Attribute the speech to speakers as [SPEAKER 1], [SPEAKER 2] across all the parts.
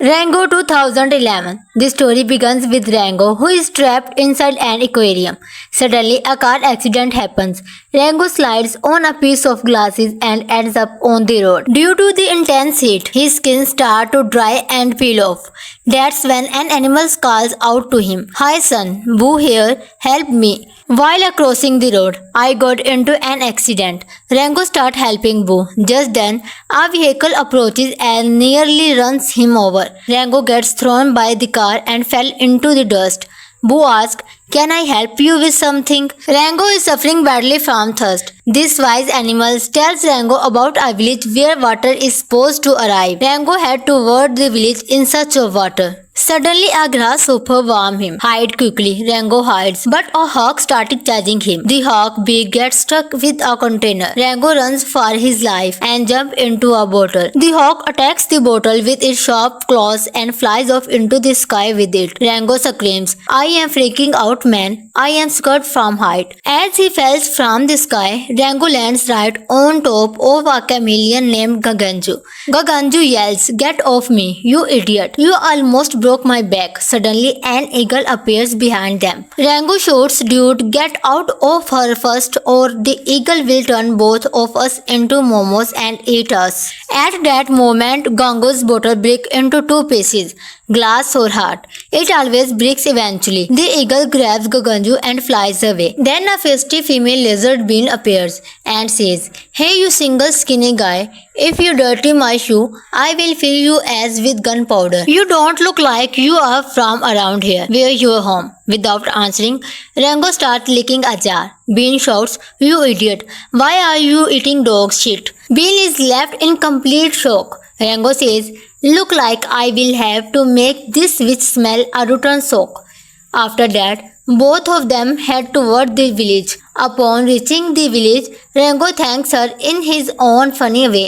[SPEAKER 1] Rango 2011. The story begins with Rango, who is trapped inside an aquarium. Suddenly, a car accident happens. Rango slides on a piece of glasses and ends up on the road. Due to the intense heat, his skin starts to dry and peel off. That's when an animal calls out to him, "Hi son, Boo here, help me." While crossing the road, I got into an accident. Rango starts helping Boo. Just then, a vehicle approaches and nearly runs him over. Rango gets thrown by the car and fell into the dust. Boo asks, "Can I help you with something?" Rango is suffering badly from thirst. This wise animal tells Rango about a village where water is supposed to arrive. Rango heads toward the village in search of water. Suddenly, a grasshopper warms him. "Hide quickly." Rango hides, but a hawk started chasing him. The hawk beak gets stuck with a container. Rango runs for his life and jumps into a bottle. The hawk attacks the bottle with its sharp claws and flies off into the sky with it. Rango screams, "I am freaking out, man. I am scared from height." As he falls from the sky, Rango lands right on top of a chameleon named Gaganju. Gaganju yells, "Get off me, you idiot. You almost broke my back." Suddenly, an eagle appears behind them. Rango shouts, "Dude, get out of her first or the eagle will turn both of us into momos and eat us." At that moment, Gango's bottle breaks into two pieces, glass or heart. It always breaks eventually. The eagle grabs Gaganju and flies away. Then a feisty female lizard bean appears and says, "Hey, you single skinny guy, if you dirty my shoe, I will fill you as with gunpowder. You don't look like you are from around here. Where your home?" Without answering, Rango starts licking a jar. Bean shouts, "You idiot, why are you eating dog shit?" Bean is left in complete shock. Rango says, "Look like I will have to make this witch smell a rotten sock." After that, both of them head toward the village. Upon reaching the village, Rango thanks her in his own funny way,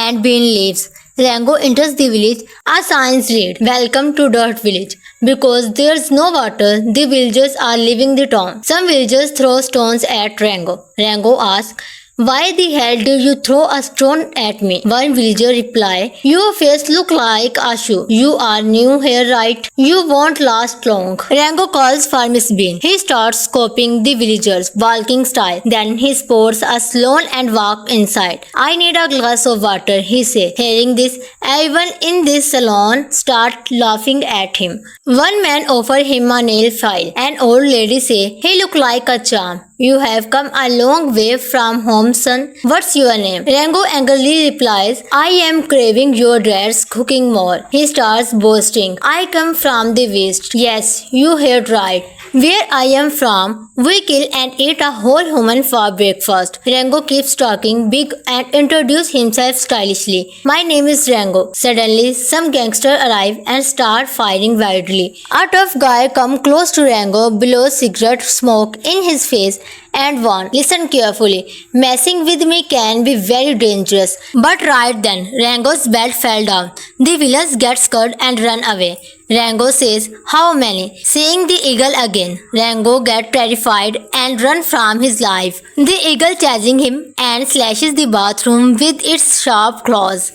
[SPEAKER 1] and Bean leaves. Rango enters the village. A sign reads, "Welcome to Dirt Village." Because there's no water, the villagers are leaving the town. Some villagers throw stones at Rango. Rango asks, "Why the hell did you throw a stone at me?" One villager replies, "Your face look like a shoe. You are new here, right? You won't last long." Rango calls for Miss Bean. He starts scoping the villagers, walking style. Then he pours a sloan and walks inside. "I need a glass of water," he says. Hearing this, everyone in this salon starts laughing at him. One man offers him a nail file. An old lady says, "He look like a charm. You have come a long way from home, son. What's your name?" Rango angrily replies, "I am craving your dad's cooking more." He starts boasting, "I come from the west." "Yes, you heard right. Where I am from, we kill and eat a whole human for breakfast." Rango keeps talking big and introduces himself stylishly. "My name is Rango." Suddenly, some gangsters arrive and start firing wildly. A tough guy comes close to Rango, blows cigarette smoke in his face, and warns, "Listen carefully. Messing with me can be very dangerous." But right then, Rango's belt fell down. The villains get scared and run away. Rango says, "How many?" Seeing the eagle again, Rango gets terrified and runs from his life. The eagle chasing him and slashes the bathroom with its sharp claws.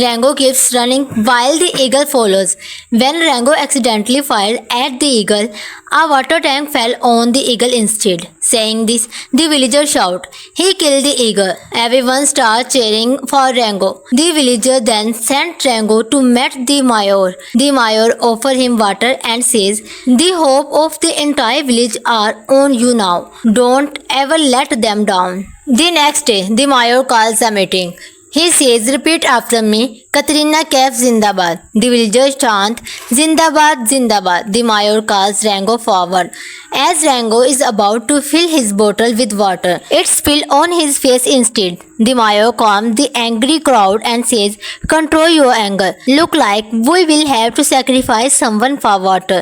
[SPEAKER 1] Rango keeps running while the eagle follows. When Rango accidentally fired at the eagle, a water tank fell on the eagle instead. Saying this, the villagers shout, "He killed the eagle." Everyone starts cheering for Rango. The villager then sent Rango to meet the mayor. The mayor offers him water and says, "The hope of the entire village are on you now. Don't ever let them down." The next day, the mayor calls a meeting. He says, "Repeat after me, Katrina Kaif Zindabad." The villagers chant, "Zindabad, Zindabad." The mayor calls Rango forward. As Rango is about to fill his bottle with water, it spills on his face instead. The mayor calms the angry crowd and says, "Control your anger. Look like we will have to sacrifice someone for water."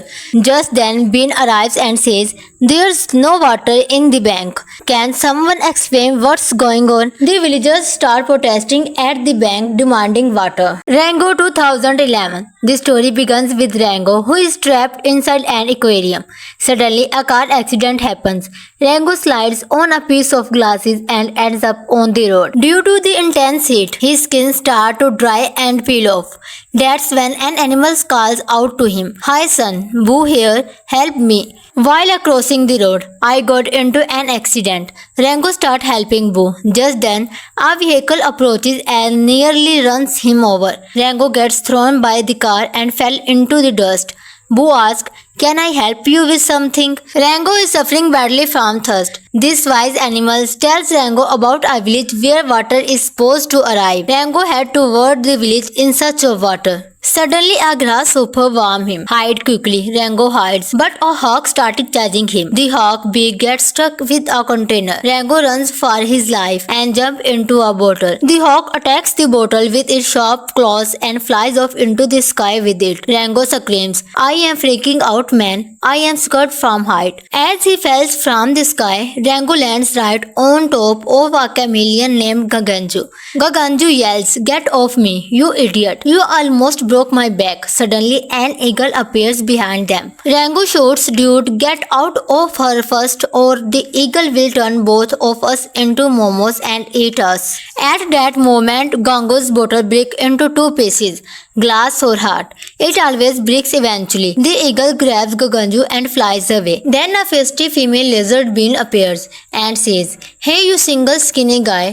[SPEAKER 1] Just then, Bean arrives and says, "There's no water in the bank. Can someone explain what's going on?" The villagers start protesting at the bank demanding water. Rango 2011. The story begins with Rango, who is trapped inside an aquarium. Suddenly, a car accident happens. Rango slides on a piece of glasses and ends up on the road. Due to the intense heat, his skin starts to dry and peel off. That's when an animal calls out to him, "Hi son, Boo here, help me." While crossing the road, I got into an accident. Rango starts helping Boo. Just then, a vehicle approaches and nearly runs him over. Rango gets thrown by the car and fell into the dust. Boo asks, "Can I help you with something?" Rango is suffering badly from thirst. This wise animal tells Rango about a village where water is supposed to arrive. Rango heads toward the village in search of water. Suddenly, a grasshopper warms him. "Hide quickly." Rango hides, but a hawk started chasing him. The hawk beak gets stuck with a container. Rango runs for his life and jumps into a bottle. The hawk attacks the bottle with its sharp claws and flies off into the sky with it. Rango screams, "I am freaking out, man. I am scared from height." As he falls from the sky, Rango lands right on top of a chameleon named Gaganju. Gaganju yells, "Get off me, you idiot. You almost broke my back." Suddenly, an eagle appears behind them. Rango shouts, "Dude, get out of her first or the eagle will turn both of us into momos and eat us." At that moment, Gango's bottle breaks into two pieces, glass or heart. It always breaks eventually. The eagle grabs Gaganju and flies away. Then a feisty female lizard bean appears and says, "Hey, you single skinny guy,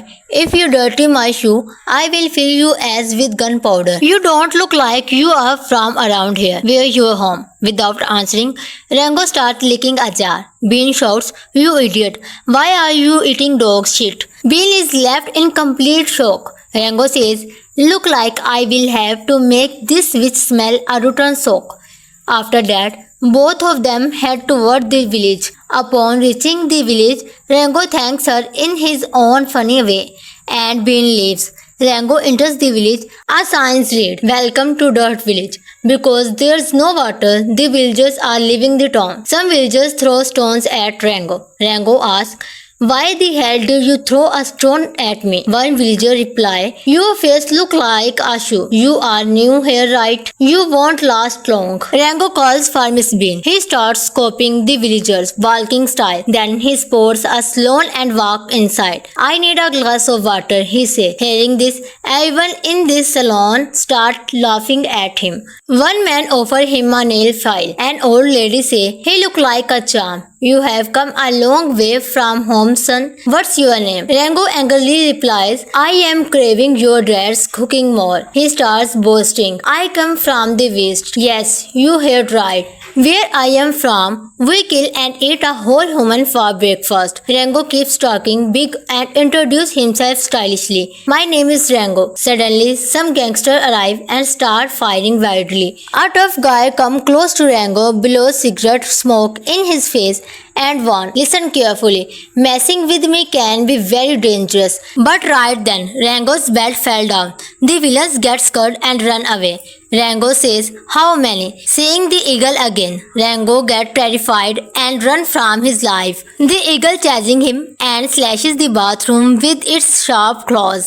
[SPEAKER 1] if you dirty my shoe, I will fill you as with gunpowder. You don't look like you are from around here. Where your home?" Without answering, Rango starts licking a jar. Bean shouts, "You idiot, why are you eating dog shit?" Bean is left in complete shock. Rango says, "Look like I will have to make this witch smell a rotten sock." After that, both of them head toward the village. Upon reaching the village, Rango thanks her in his own funny way, and Bean leaves. Rango enters the village. A sign reads, "Welcome to Dirt Village." Because there's no water, the villagers are leaving the town. Some villagers throw stones at Rango. Rango asks, "Why the hell did you throw a stone at me?" One villager replies, "Your face look like a shoe. You are new here, right? You won't last long." Rango calls for Miss Bean. He starts scoping the villagers, walking style. Then he spots a salon and walks inside. "I need a glass of water," he says. Hearing this, everyone in this salon starts laughing at him. One man offers him a nail file. An old lady says, "He look like a charm. You have come a long way from home, son. What's your name?" Rango angrily replies, "I am craving your dad's cooking more." He starts boasting, "I come from the west." "Yes, you heard right. Where I am from, we kill and eat a whole human for breakfast." Rango keeps talking big and introduces himself stylishly. "My name is Rango." Suddenly, some gangsters arrive and start firing wildly. A tough guy comes close to Rango, blows cigarette smoke in his face, and warns, "Listen carefully. Messing with me can be very dangerous." But right then, Rango's belt fell down. The villains get scared and run away. Rango says, "How many?" Seeing the eagle again, Rango gets terrified and runs from his life. The eagle chasing him and slashes the bathroom with its sharp claws.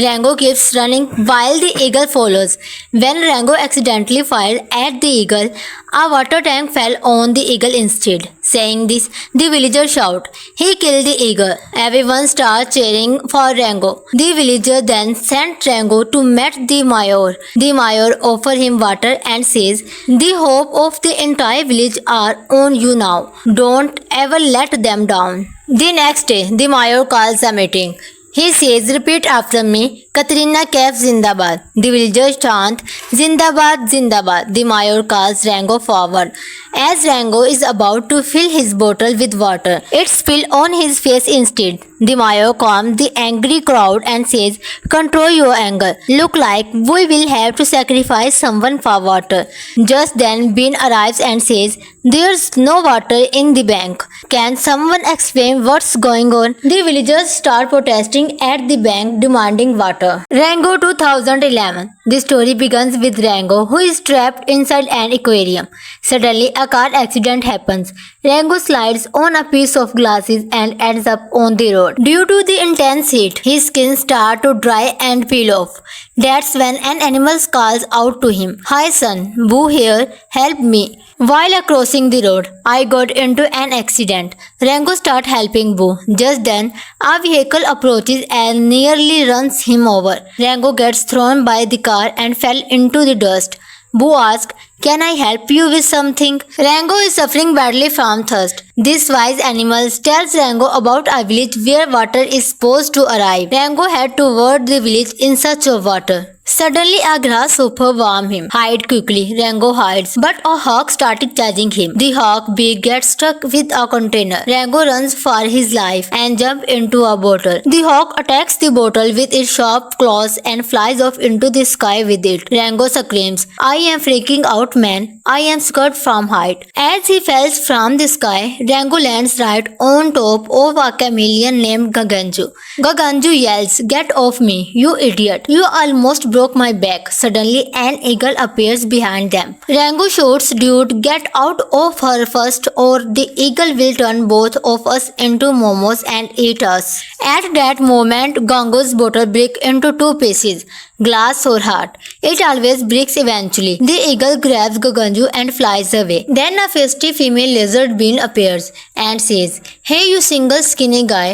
[SPEAKER 1] Rango keeps running while the eagle follows. When Rango accidentally fired at the eagle, a water tank fell on the eagle instead. Saying this, the villagers shout, "He killed the eagle." Everyone starts cheering for Rango. The villager then sent Rango to meet the mayor. The mayor offers him water and says, "The hope of the entire village are on you now. Don't ever let them down." The next day, the mayor calls a meeting. He says, "Repeat after me, Katrina Kaif Zindabad." The villagers chant, "Zindabad, Zindabad." The mayor calls Rango forward. As Rango is about to fill his bottle with water, it spills on his face instead. The mayor calms the angry crowd and says, "Control your anger. Look like we will have to sacrifice someone for water." Just then, Bean arrives and says, "There's no water in the bank. Can someone explain what's going on?" The villagers start protesting at the bank demanding water. Rango 2011. The story begins with Rango, who is trapped inside an aquarium. Suddenly, a car accident happens. Rango slides on a piece of glasses and ends up on the road. Due to the intense heat, his skin starts to dry and peel off. That's when an animal calls out to him, "Hi son, Boo here, help me." While crossing the road, I got into an accident. Rango starts helping Boo. Just then, a vehicle approaches and nearly runs him over. Rango gets thrown by the car car and fell into the dust. Boo asked, "Can I help you with something?" Rango is suffering badly from thirst. This wise animal tells Rango about a village where water is supposed to arrive. Rango head toward the village in search of water. Suddenly a grasshopper warned him. "Hide quickly." Rango hides, but a hawk started chasing him. The hawk beak gets stuck with a container. Rango runs for his life and jumps into a bottle. The hawk attacks the bottle with its sharp claws and flies off into the sky with it. Rango screams, "I am freaking out, man. I am scared from height." As he falls from the sky, Rango lands right on top of a chameleon named Gaganju. Gaganju yells, "Get off me, you idiot. You almost broke my back." Suddenly, an eagle appears behind them. Rango shouts, "Dude, get out of her first or the eagle will turn both of us into momos and eat us." At that moment, Gango's bottle breaks into two pieces, glass or heart. It always breaks eventually. The eagle grabs Gaganju and flies away. Then a feisty female lizard being appears and says, "Hey, you single skinny guy,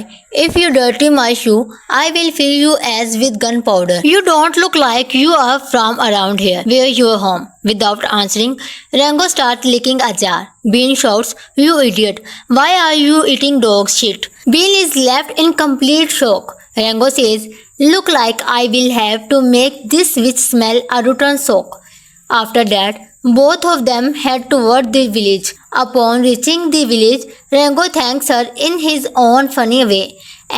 [SPEAKER 1] if you dirty my shoe, I will fill you as with gunpowder. You don't look like you are from around here. Where your home?" Without answering, Rango starts licking a jar. Bean shouts, "You idiot, why are you eating dog shit?" Bean is left in complete shock. Rango says, "Look like I will have to make this witch smell a rotten sock." After that, both of them head toward the village. Upon reaching the village, Rango thanks her in his own funny way,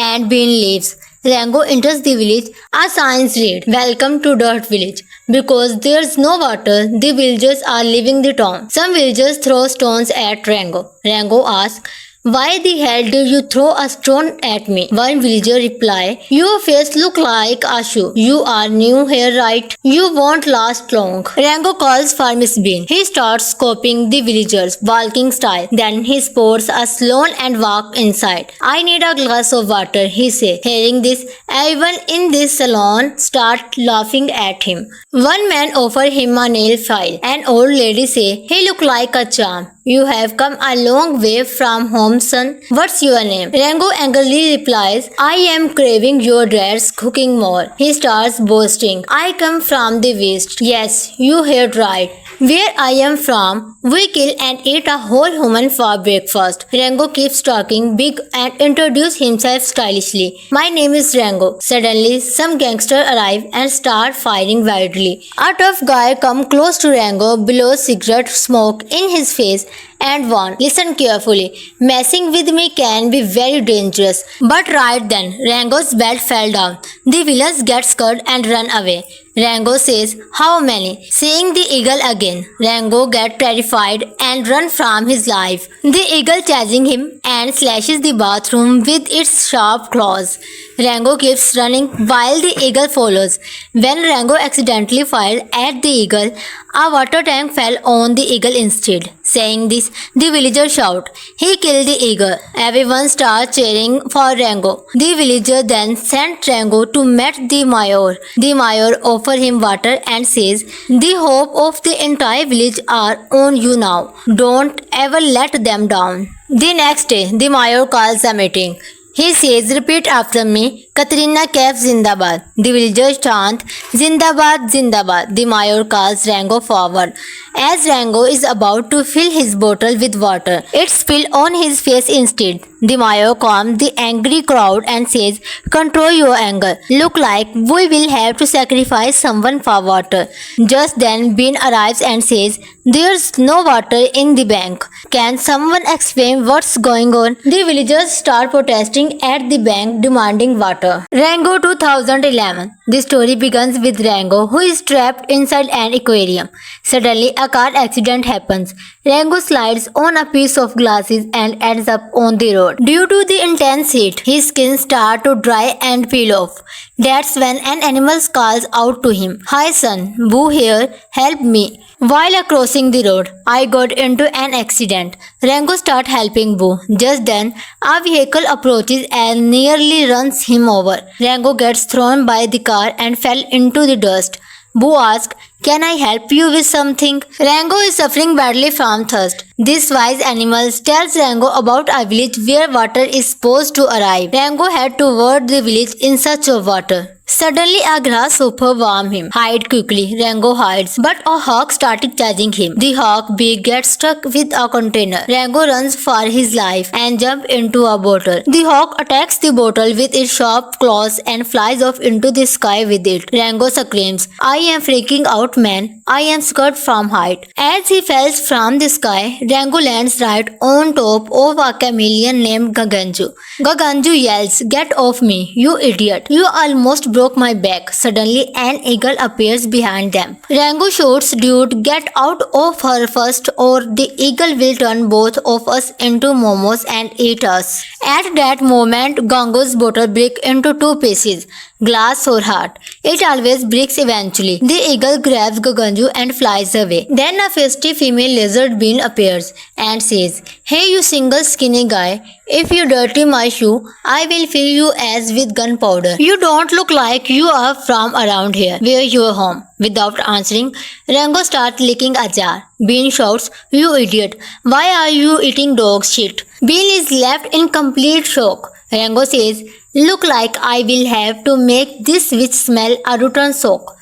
[SPEAKER 1] and Bean leaves. Rango enters the village. A sign reads, "Welcome to Dirt Village." Because there's no water, the villagers are leaving the town. Some villagers throw stones at Rango. Rango asks, "Why the hell did you throw a stone at me?" One villager replies, "Your face look like a shoe. You are new here, right? You won't last long." Rango calls for Miss Bean. He starts scoping the villagers, walking style. Then he pours a salon and walks inside. "I need a glass of water," he says. Hearing this, everyone in this salon start laughing at him. One man offers him a nail file. An old lady says, "He look like a charm. You have come a long way from home, son. What's your name?" Rango angrily replies, "I am craving your dad's cooking more." He starts boasting, "I come from the west." "Yes, you heard right. Where I am from, we kill and eat a whole human for breakfast." Rango keeps talking big and introduces himself stylishly. "My name is Rango." Suddenly, some gangsters arrive and start firing wildly. A tough guy comes close to Rango, blows cigarette smoke in his face, and warns, "Listen carefully. Messing with me can be very dangerous." But right then, Rango's belt fell down. The villains get scared and run away. Rango says, "How many?" Seeing the eagle again, Rango gets terrified and runs from his life. The eagle chasing him and slashes the bathroom with its sharp claws. Rango keeps running while the eagle follows. When Rango accidentally fired at the eagle, a water tank fell on the eagle instead. Saying this, the villagers shout, "He killed the eagle." Everyone starts cheering for Rango. The villager then sent Rango to meet the mayor. The mayor offers him water and says, "The hope of the entire village are on you now. Don't ever let them down." The next day, the mayor calls a meeting. He says, "Repeat after me, Katrina Kaif Zindabad." The villagers chant, "Zindabad, Zindabad." The mayor calls Rango forward. As Rango is about to fill his bottle with water, it spills on his face instead. The mayor calms the angry crowd and says, "Control your anger. Look like we will have to sacrifice someone for water." Just then, Bean arrives and says, "There's no water in the bank. Can someone explain what's going on?" The villagers start protesting at the bank, demanding water. Rango 2011. The story begins with Rango, who is trapped inside an aquarium. Suddenly, a car accident happens. Rango slides on a piece of glasses and ends up on the road. Due to the intense heat, his skin starts to dry and peel off. That's when an animal calls out to him, "Hi son, Boo here, help me." While crossing the road, I got into an accident. Rango starts helping Boo. Just then, a vehicle approaches and nearly runs him over. Rango gets thrown by the car and fell into the dust. Boo asks, Can I help you with something? Rango is suffering badly from thirst. This wise animal tells Rango about a village where water is supposed to arrive. Rango head toward the village in search of water. Suddenly a grasshopper warmed him. Hide quickly, Rango hides. But a hawk started chasing him. The hawk beak gets stuck with a container. Rango runs for his life and jumps into a bottle. The hawk attacks the bottle with its sharp claws and flies off into the sky with it. Rango screams, I am freaking out, man. I am scared from height. As he falls from the sky, Rango lands right on top of a chameleon named Gaganju. Gaganju yells, Get off me, you idiot. You almost broke my back. Suddenly, an eagle appears behind them. Rango shouts, Dude, get out of her first or the eagle will turn both of us into momos and eat us. At that moment, Gango's bottle breaks into two pieces, glass or heart. It always breaks eventually. The eagle grabs Gaganju and flies away. Then a feisty female lizard bean appears and says, Hey you single skinny guy, if you dirty my shoe, I will fill you as with gunpowder. You don't look like you are from around here. Where your home? Without answering, Rango starts licking a jar. Bean shouts, You idiot, why are you eating dog shit? Bean is left in complete shock. Rango says, Look like I will have to make this witch smell a rotten sock.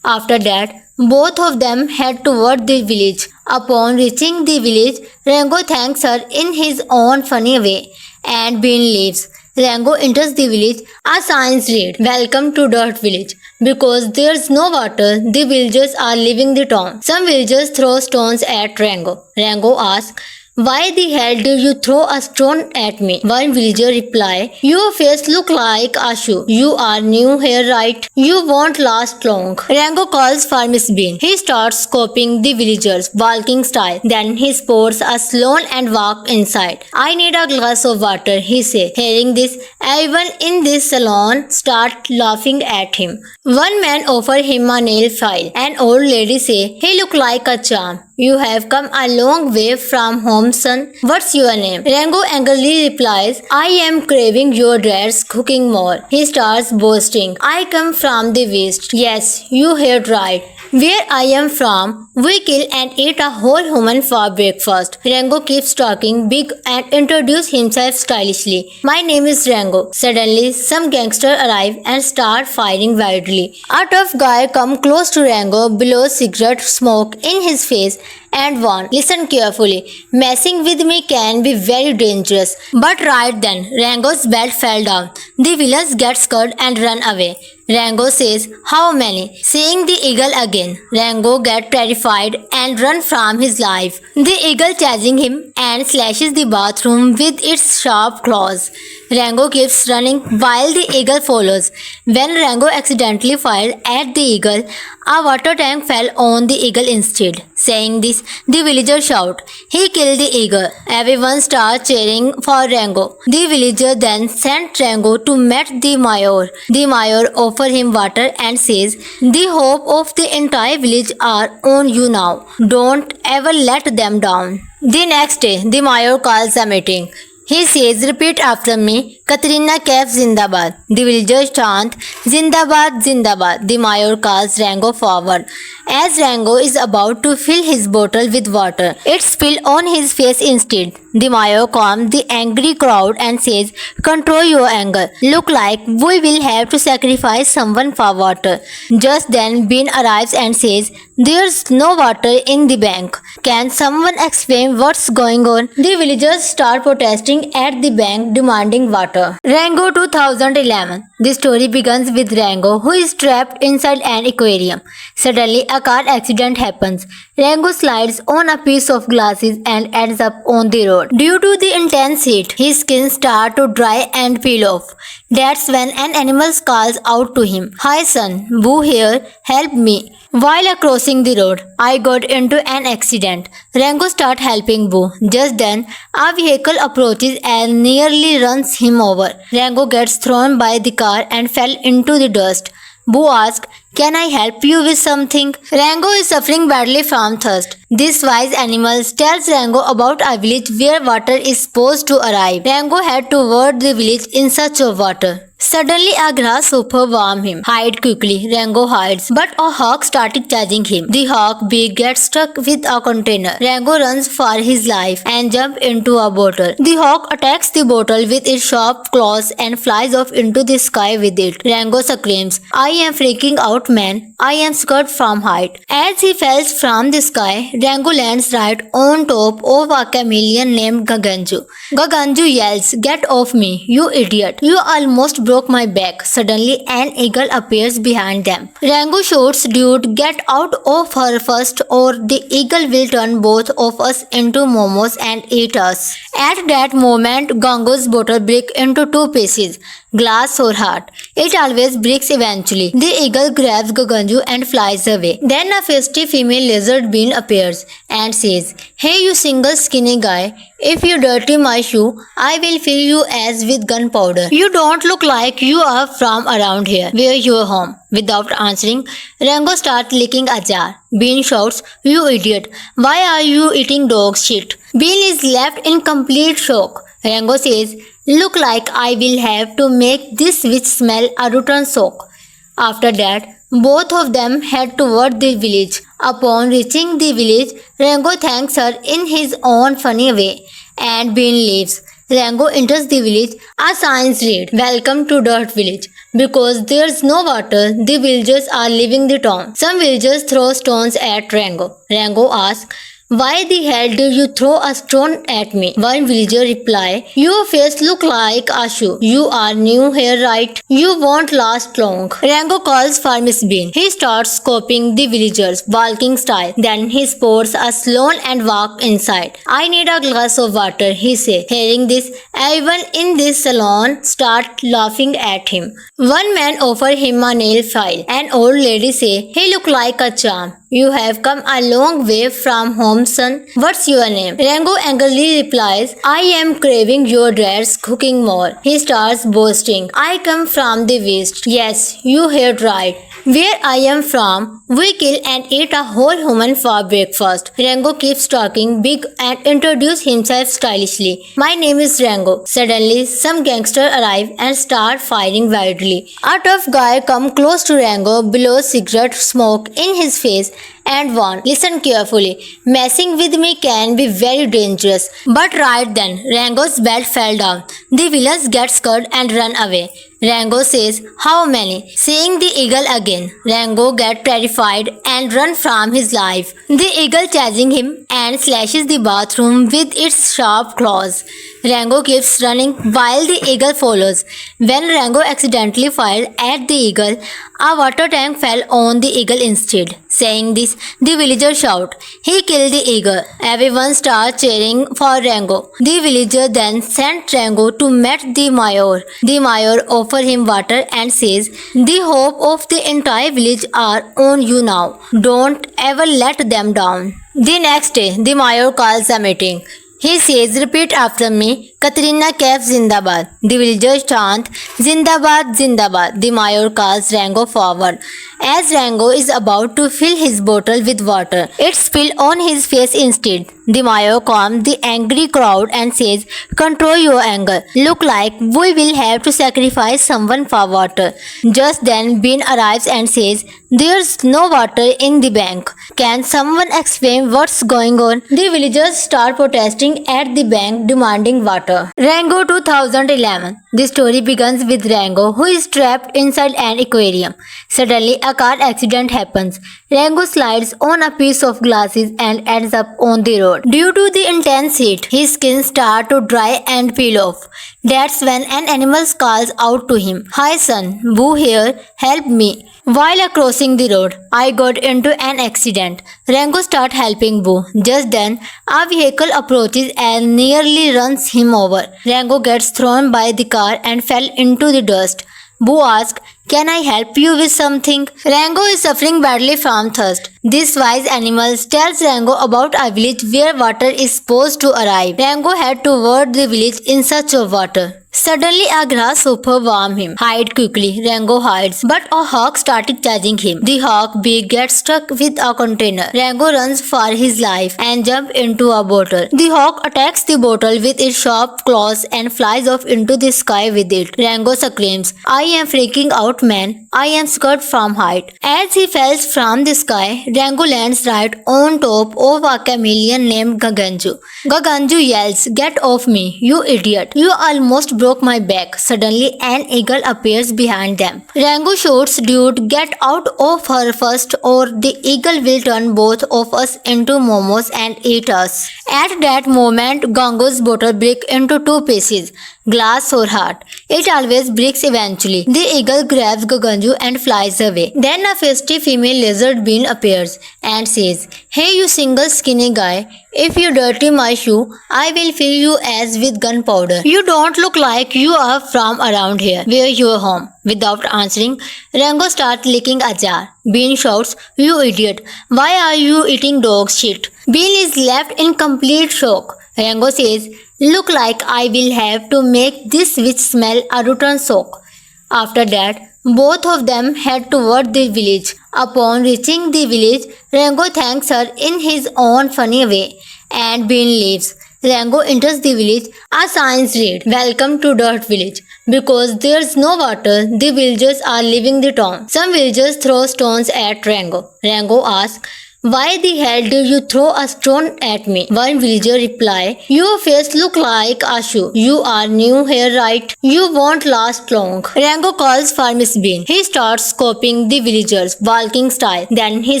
[SPEAKER 1] After that, both of them head toward the village. Upon reaching the village, Rango thanks her in his own funny way, and Bean leaves. Rango enters the village. A sign reads, Welcome to Dirt Village. Because there's no water, the villagers are leaving the town. Some villagers throw stones at Rango. Rango asks, Why the hell did you throw a stone at me? One villager replies, Your face look like a shoe. You are new here, right? You won't last long. Rango calls for Miss Bean. He starts scoping the villagers, walking style. Then he pours a stone and walks inside. I need a glass of water, he says. Hearing this, everyone in this salon start laughing at him. One man offers him a nail file. An old lady says, He look like a charm. You have come a long way from home, son. What's your name? Rango angrily replies, I am craving your dad's cooking more. He starts boasting. I come from the west. Yes, you heard right. Where I am from, we kill and eat a whole human for breakfast. Rango keeps talking big and introduces himself stylishly. My name is Rango. Suddenly, some gangsters arrive and start firing wildly. A tough guy comes close to Rango, blows cigarette smoke in his face and warns, Listen carefully. Messing with me can be very dangerous. But right then, Rango's belt fell down. The villains get scared and run away. Rango says, How many? Seeing the eagle again, Rango gets terrified and runs from his life. The eagle chasing him and slashes the bathroom with its sharp claws. Rango keeps running while the eagle follows. When Rango accidentally fired at the eagle, a water tank fell on the eagle instead. Saying this, the villagers shout, He killed the eagle. Everyone starts cheering for Rango. The villager then sent Rango to meet the mayor. The mayor offers him water and says, The hope of the entire village are on you now. Don't ever let them down. The next day, the mayor calls a meeting. He says, Repeat after me, Katrina Kaif Zindabad. The villagers chant, Zindabad, Zindabad. The mayor calls Rango forward. As Rango is about to fill his bottle with water, it spills on his face instead. The mayor calms the angry crowd and says, Control your anger. Look like we will have to sacrifice someone for water. Just then, Bean arrives and says, There's no water in the bank. Can someone explain what's going on? The villagers start protesting at the bank demanding water. Rango 2011. The story begins with Rango, who is trapped inside an aquarium. Suddenly, a car accident happens. Rango slides on a piece of glasses and ends up on the road. Due to the intense heat, his skin starts to dry and peel off. That's when an animal calls out to him. Hi son, Boo here, help me. While crossing the road, I got into an accident. Rango starts helping Boo. Just then, a vehicle approaches and nearly runs him over. Rango gets thrown by the car and fell into the dust. Boo asks, Can I help you with something? Rango is suffering badly from thirst. This wise animal tells Rango about a village where water is supposed to arrive. Rango heads toward the village in search of water. Suddenly a grasshopper warmed him. Hide quickly, Rango hides. But a hawk started chasing him. The hawk beak gets stuck with a container. Rango runs for his life and jumps into a bottle. The hawk attacks the bottle with its sharp claws and flies off into the sky with it. Rango screams, I am freaking out, man. I am scared from height. As he falls from the sky, Rango lands right on top of a chameleon named Gaganju. Gaganju yells, Get off me, you idiot. You almost broke my back. Suddenly, an eagle appears behind them. Rango shouts, Dude, get out of her first or the eagle will turn both of us into momos and eat us. At that moment, Gango's bottle breaks into two pieces, glass or heart. It always breaks eventually. The eagle grabs Gaganju and flies away. Then a feisty female lizard bean appears and says, Hey you single skinny guy, if you dirty my shoe, I will fill you as with gunpowder. You don't look like you are from around here. Where your home? Without answering, Rango starts licking a jar. Bean shouts, You idiot, why are you eating dog shit? Bean is left in complete shock. Rango says, Look like I will have to make this witch smell a rotten sock. After that, both of them head toward the village. Upon reaching the village, Rango thanks her in his own funny way, and Bean leaves. Rango enters the village. A sign reads, Welcome to Dirt Village. Because there's no water, the villagers are leaving the town. Some villagers throw stones at Rango. Rango asks, Why the hell did you throw a stone at me? One villager replies, Your face look like a shoe. You are new here, right? You won't last long. Rango calls for Miss Bean. He starts scoping the villagers, walking style. Then he pours a sloan and walks inside. I need a glass of water, he says. Hearing this, everyone in this salon start laughing at him. One man offers him a nail file. An old lady says, He look like a charm. You have come a long way from home, son. What's your name? Rango angrily replies, I am craving your dad's cooking more. He starts boasting. I come from the west. Yes, you heard right. Where I am from, we kill and eat a whole human for breakfast. Rango keeps talking big and introduces himself stylishly. My name is Rango. Suddenly, some gangster arrive and start firing wildly. A tough guy comes close to Rango, blows cigarette smoke in his face and warns, Listen carefully. Messing with me can be very dangerous. But right then, Rango's belt fell down. The villains get scared and run away. Rango says, How many? Seeing the eagle again, Rango gets terrified and runs from his life. The eagle chasing him and slashes the bathroom with its sharp claws. Rango keeps running while the eagle follows. When Rango accidentally fired at the eagle, a water tank fell on the eagle instead. Saying this, the villager shout, He killed the eagle. Everyone starts cheering for Rango. The villager then sent Rango to meet the mayor. The mayor offers him water and says, The hope of the entire village are on you now. Don't ever let them down. The next day, the mayor calls a meeting. He says, Repeat after me, Katrina Kaif Zindabad. The villagers chant, Zindabad, Zindabad. The mayor calls Rango forward. As Rango is about to fill his bottle with water, it spills on his face instead. The mayor calms the angry crowd and says, Control your anger. Look like we will have to sacrifice someone for water. Just then, Bean arrives and says, There's no water in the bank. Can someone explain what's going on? The villagers start protesting at the bank demanding water. Rango 2011. The story begins with Rango, who is trapped inside an aquarium. Suddenly, a car accident happens. Rango slides on a piece of glasses and ends up on the road. Due to the intense heat, his skin starts to dry and peel off. That's when an animal calls out to him, Hi son, Boo here, help me. While crossing the road, I got into an accident. Rango starts helping Boo. Just then, a vehicle approaches and nearly runs him over. Rango gets thrown by the car and fell into the dust. Boo asks, Can I help you with something? Rango is suffering badly from thirst. This wise animal tells Rango about a village where water is supposed to arrive. Rango heads toward the village in search of water. Suddenly a grasshopper warmed him. Hide quickly, Rango hides. But a hawk started chasing him. The hawk beak gets stuck with a container. Rango runs for his life and jumps into a bottle. The hawk attacks the bottle with its sharp claws and flies off into the sky with it. Rango screams, I am freaking out, man. I am scared from height. As he falls from the sky, Rango lands right on top of a chameleon named Gaganju. Gaganju yells, Get off me, you idiot. You almost broke my back. Suddenly, an eagle appears behind them. Rango shouts, Dude, get out of her first, or the eagle will turn both of us into momos and eat us. At that moment, Gango's bottle breaks into two pieces, glass or heart. It always breaks eventually. The eagle grabs Gaganju and flies away. Then a feisty female lizard being appears and says, Hey, you single skinny guy, if you dirty my shoe, I will fill you as with gunpowder. You don't look like you are from around here. Where your home? Without answering, Rango starts licking a jar. Bean shouts, You idiot, why are you eating dog shit? Bean is left in complete shock. Rango says, Look like I will have to make this witch smell a rotten sock. After that, both of them head toward the village. Upon reaching the village, Rango thanks her in his own funny way, and Bean leaves. Rango enters the village. A sign reads, Welcome to Dirt Village. Because there's no water, the villagers are leaving the town. Some villagers throw stones at Rango. Rango asks, Why the hell did you throw a stone at me? One villager replies, Your face look like a shoe. You are new here, right? You won't last long. Rango calls for Miss Bean. He starts scoping the villagers, walking style. Then he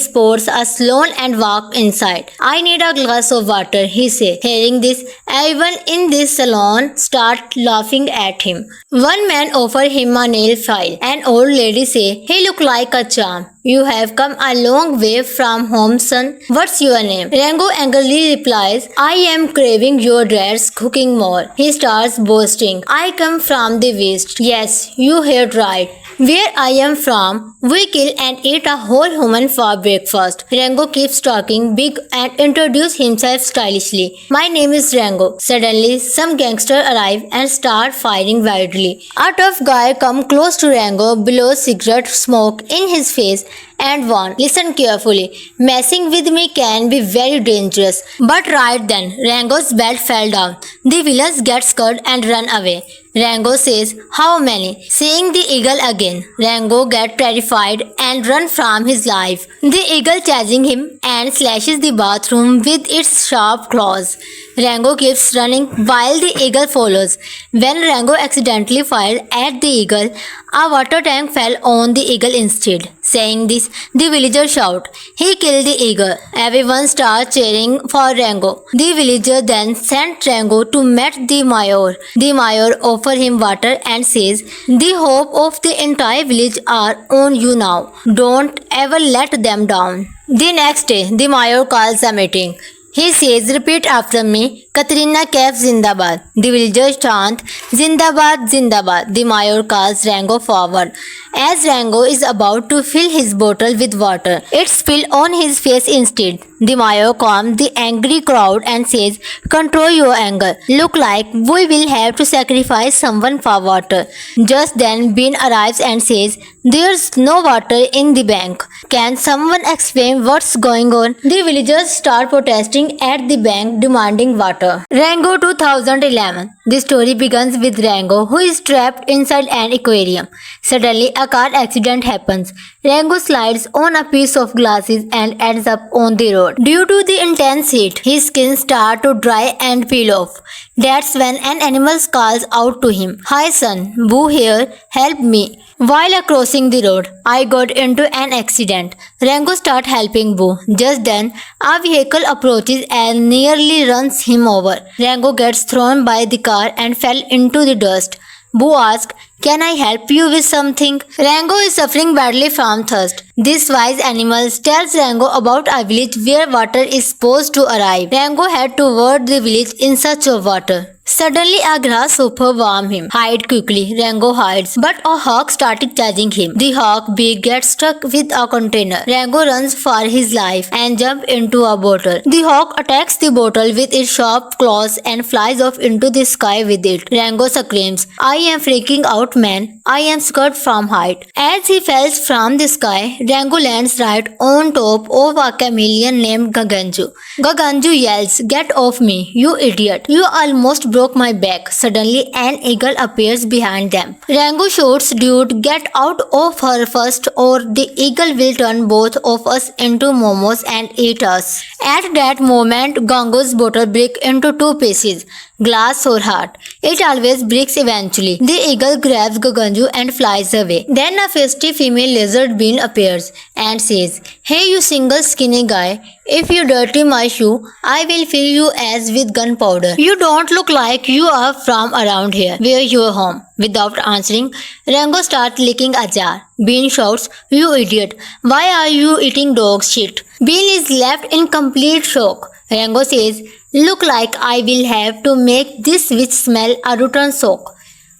[SPEAKER 1] pours a stone and walks inside. I need a glass of water, he says. Hearing this, everyone in this salon start laughing at him. One man offers him a nail file. An old lady says, He look like a charm. You have come a long way from home, son. What's your name? Rango angrily replies, I am craving your dad's cooking more. He starts boasting. I come from the west. Yes, you heard right. Where I am from, we kill and eat a whole human for breakfast. Rango keeps talking big and introduces himself stylishly. My name is Rango. Suddenly, some gangsters arrive and start firing wildly. A tough guy comes close to Rango, blows cigarette smoke in his face and warns, Listen carefully. Messing with me can be very dangerous. But right then, Rango's belt fell down. The villains get scared and run away. Rango says, How many? Seeing the eagle again, Rango gets terrified and runs from his life. The eagle chasing him and slashes the bathroom with its sharp claws. Rango keeps running while the eagle follows. When Rango accidentally fired at the eagle, a water tank fell on the eagle instead. Saying this, the villagers shout, He killed the eagle. Everyone starts cheering for Rango. The villager then sent Rango to meet the mayor. The mayor offers him water and says, The hope of the entire village are on you now. Don't ever let them down. The next day, the mayor calls a meeting. He says, Repeat after me, Katrina Kaif Zindabad. The villagers chant, Zindabad, Zindabad. The mayor calls Rango forward. As Rango is about to fill his bottle with water, it spills on his face instead. The mayor calms the angry crowd and says, Control your anger. Look like we will have to sacrifice someone for water. Just then, Bean arrives and says, There's no water in the bank. Can someone explain what's going on? The villagers start protesting at the bank demanding water. Rango 2011. The story begins with Rango, who is trapped inside an aquarium. Suddenly, a car accident happens. Rango slides on a piece of glasses and ends up on the road. Due to the intense heat, his skin starts to dry and peel off. That's when an animal calls out to him. Hi son, Boo here, help me. While crossing the road, I got into an accident. Rango starts helping Boo. Just then, a vehicle approaches and nearly runs him over. Rango gets thrown by the car and fell into the dust. Boo asks, Can I help you with something? Rango is suffering badly from thirst. This wise animal tells Rango about a village where water is supposed to arrive. Rango head toward the village in search of water. Suddenly a grasshopper warmed him. Hide quickly, Rango hides. But a hawk started chasing him. The hawk beak gets stuck with a container. Rango runs for his life and jumps into a bottle. The hawk attacks the bottle with its sharp claws and flies off into the sky with it. Rango screams, I am freaking out, man. I am scared from height. As he falls from the sky, Rango lands right on top of a chameleon named Gaganju. Gaganju yells, Get off me, you idiot. You almost broke my back. Suddenly, an eagle appears behind them. Rango shouts, Dude, get out of her first or the eagle will turn both of us into momos and eat us. At that moment, Gango's bottle breaks into two pieces, glass or heart. It always breaks eventually. The eagle grabs Gaganju and flies away. Then a feisty female lizard bean appears and says, Hey you single skinny guy, if you dirty my shoe, I will fill you as with gunpowder. You don't look like you are from around here. Where your home? Without answering, Rango starts licking a jar. Bean shouts, You idiot, why are you eating dog shit? Bean is left in complete shock. Rango says, Look like I will have to make this witch smell a rotten sock.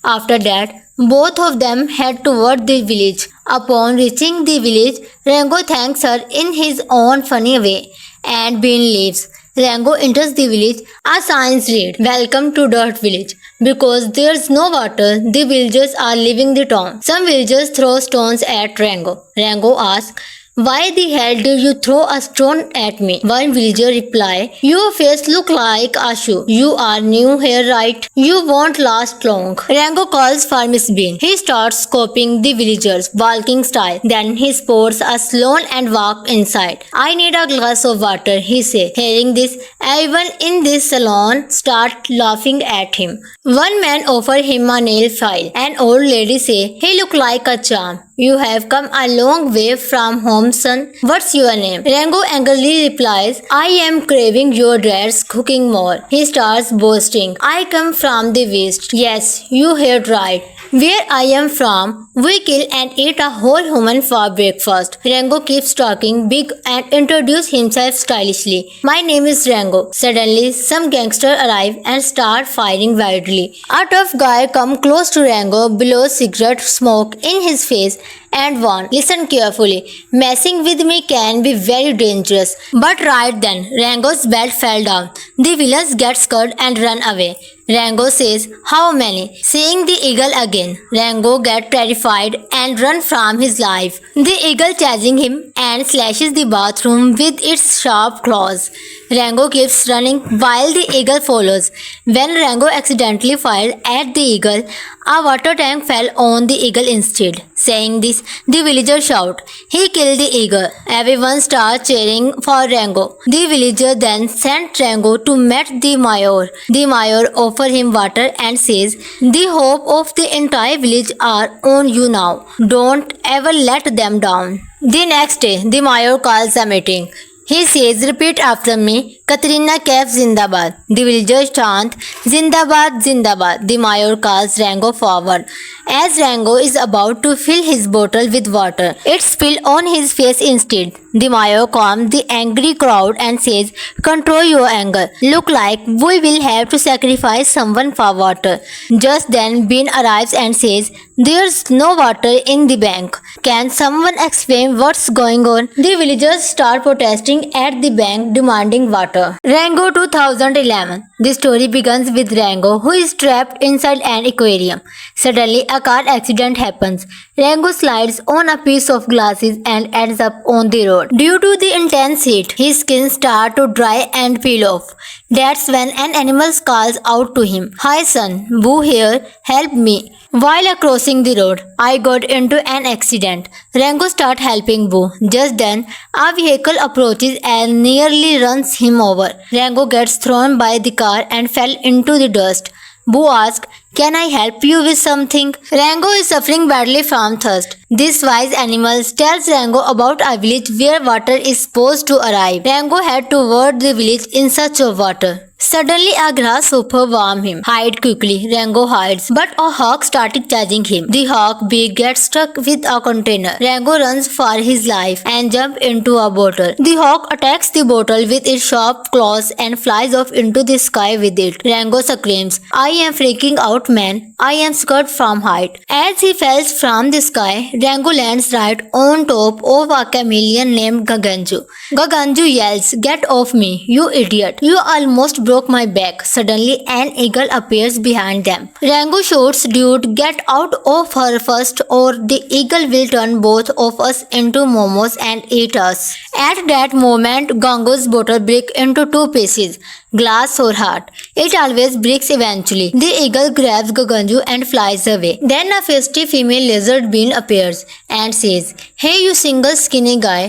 [SPEAKER 1] After that, both of them head toward the village. Upon reaching the village, Rango thanks her in his own funny way and Bean leaves. Rango enters the village. A sign reads, Welcome to Dirt Village. Because there's no water, the villagers are leaving the town. Some villagers throw stones at Rango. Rango asks, Why the hell did you throw a stone at me? One villager replies, Your face look like a shoe. You are new here, right? You won't last long. Rango calls for Miss Bean. He starts scoping the villagers, walking style. Then he pours a stone and walks inside. I need a glass of water, he says. Hearing this, everyone in this salon starts laughing at him. One man offers him a nail file. An old lady says, He look like a charm. You have come a long way from home, son. What's your name? Rango angrily replies, I am craving your dad's cooking more. He starts boasting. I come from the west. Yes, you heard right. Where I am from, we kill and eat a whole human for breakfast. Rango keeps talking big and introduces himself stylishly. My name is Rango. Suddenly, some gangsters arrive and start firing wildly. A tough guy comes close to Rango, blows cigarette smoke in his face and warns, Listen carefully. Messing with me can be very dangerous. But right then, Rango's belt fell down. The villains get scared and run away. Rango says, How many? Seeing the eagle again, Rango gets terrified and runs from his life. The eagle chasing him and slashes the bathroom with its sharp claws. Rango keeps running while the eagle follows. When Rango accidentally fired at the eagle, a water tank fell on the eagle instead. Saying this, the villagers shout, He killed the eagle. Everyone starts cheering for Rango. The villager then sent Rango to meet the mayor. The mayor offers him water and says, The hope of the entire village are on you now. Don't ever let them down. The next day, the mayor calls a meeting. He says, Repeat after me, Katrina Kaif Zindabad. The villagers chant, Zindabad, Zindabad. The mayor calls Rango forward. As Rango is about to fill his bottle with water, it spills on his face instead. The mayor calms the angry crowd and says, Control your anger. Look like we will have to sacrifice someone for water. Just then, Bean arrives and says, There's no water in the bank. Can someone explain what's going on? The villagers start protesting at the bank demanding water. Rango 2011. The story begins with Rango, who is trapped inside an aquarium. Suddenly, a car accident happens. Rango slides on a piece of glasses and ends up on the road. Due to the intense heat, his skin starts to dry and peel off. That's when an animal calls out to him, Hi son, Boo here, help me. While crossing the road, I got into an accident. Rango starts helping Boo. Just then, a vehicle approaches and nearly runs him over. Rango gets thrown by the car and fell into the dust. Boo asks, Can I help you with something? Rango is suffering badly from thirst. This wise animal tells Rango about a village where water is supposed to arrive. Rango heads toward the village in search of water. Suddenly, a grasshopper warmed him. Hide quickly, Rango hides, but a hawk started chasing him. The hawk beak gets stuck with a container. Rango runs for his life and jumps into a bottle. The hawk attacks the bottle with its sharp claws and flies off into the sky with it. Rango screams, "I am freaking out, man. I am scared from height." As he falls from the sky, Rango lands right on top of a chameleon named Gaganju. Gaganju yells, "Get off me, you idiot. You almost broke my back." Suddenly, an eagle appears behind them. Rango shouts, "Dude, get out of her first or the eagle will turn both of us into momos and eat us." At that moment, Gango's bottle breaks into two pieces, glass or heart. It always breaks eventually. The eagle grabs Gaganju and flies away. Then a feisty female lizard bean appears and says, "Hey, you single skinny guy,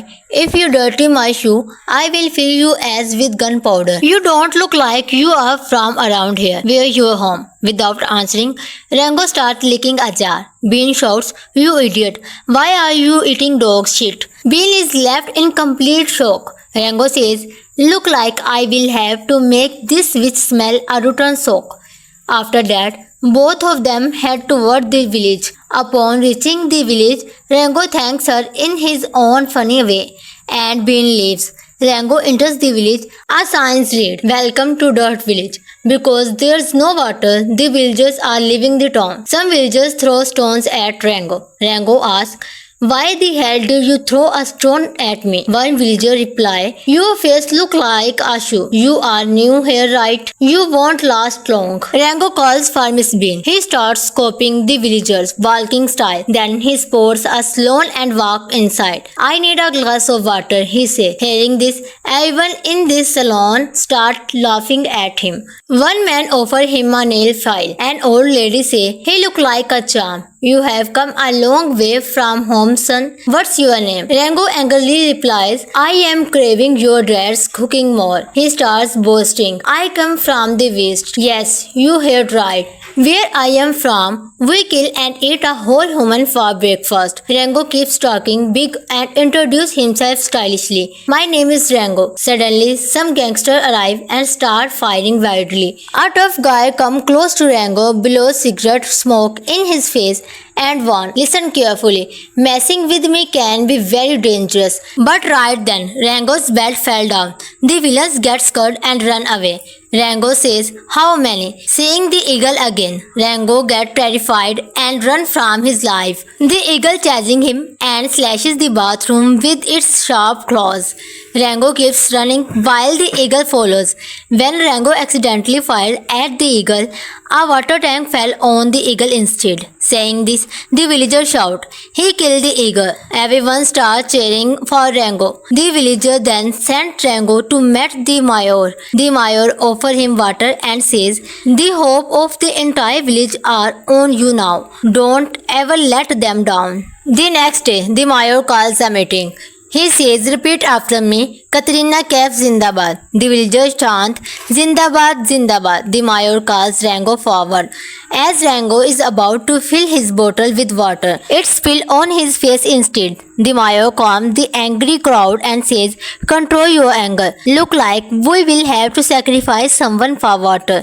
[SPEAKER 1] if you dirty my shoe, I will fill you as with gunpowder. You don't look like you are from around here. Where your home?" Without answering, Rango starts licking a jar. Bean shouts, "You idiot, why are you eating dog shit?" Bean is left in complete shock. Rango says, "Look like I will have to make this witch smell a rotten sock." After that, both of them head toward the village. Upon reaching the village, Rango thanks her in his own funny way, and Bean leaves. Rango enters the village. A sign reads, "Welcome to Dirt Village." Because there's no water, the villagers are leaving the town. Some villagers throw stones at Rango. Rango asks, "Why the hell did you throw a stone at me?" One villager replies, "Your face look like a shoe. You are new here, right? You won't last long." Rango calls for Miss Bean. He starts scoping the villagers, walking style. Then he pours a sloan and walks inside. "I need a glass of water," he says. Hearing this, everyone in this salon start laughing at him. One man offers him a nail file. An old lady says, "He look like a charm. You have come a long way from home, son. What's your name?" Rango angrily replies, "I am craving your dad's cooking more." He starts boasting, "I come from the west." "Yes, you heard right. Where I am from, we kill and eat a whole human for breakfast." Rango keeps talking big and introduces himself stylishly. "My name is Rango." Suddenly, some gangsters arrive and start firing wildly. A tough guy comes close to Rango, blows cigarette smoke in his face, and warns, "Listen carefully. Messing with me can be very dangerous." But right then, Rango's belt fell down. The villains get scared and run away. Rango says, "How many?" Seeing the eagle again, Rango gets terrified and runs from his life. The eagle chasing him and slashes the bathroom with its sharp claws. Rango keeps running while the eagle follows. When Rango accidentally fired at the eagle, a water tank fell on the eagle instead. Saying this, the villagers shout, "He killed the eagle." Everyone starts cheering for Rango. The villager then sent Rango to meet the mayor. The mayor offers him water and says, "The hope of the entire village are on you now. Don't ever let them down." The next day, the mayor calls a meeting. He says, "Repeat after me, Katrina Kaif Zindabad." The villagers chant, "Zindabad, Zindabad." The mayor calls Rango forward. As Rango is about to fill his bottle with water, it spills on his face instead. The mayor calms the angry crowd and says, "Control your anger. Look like we will have to sacrifice someone for water."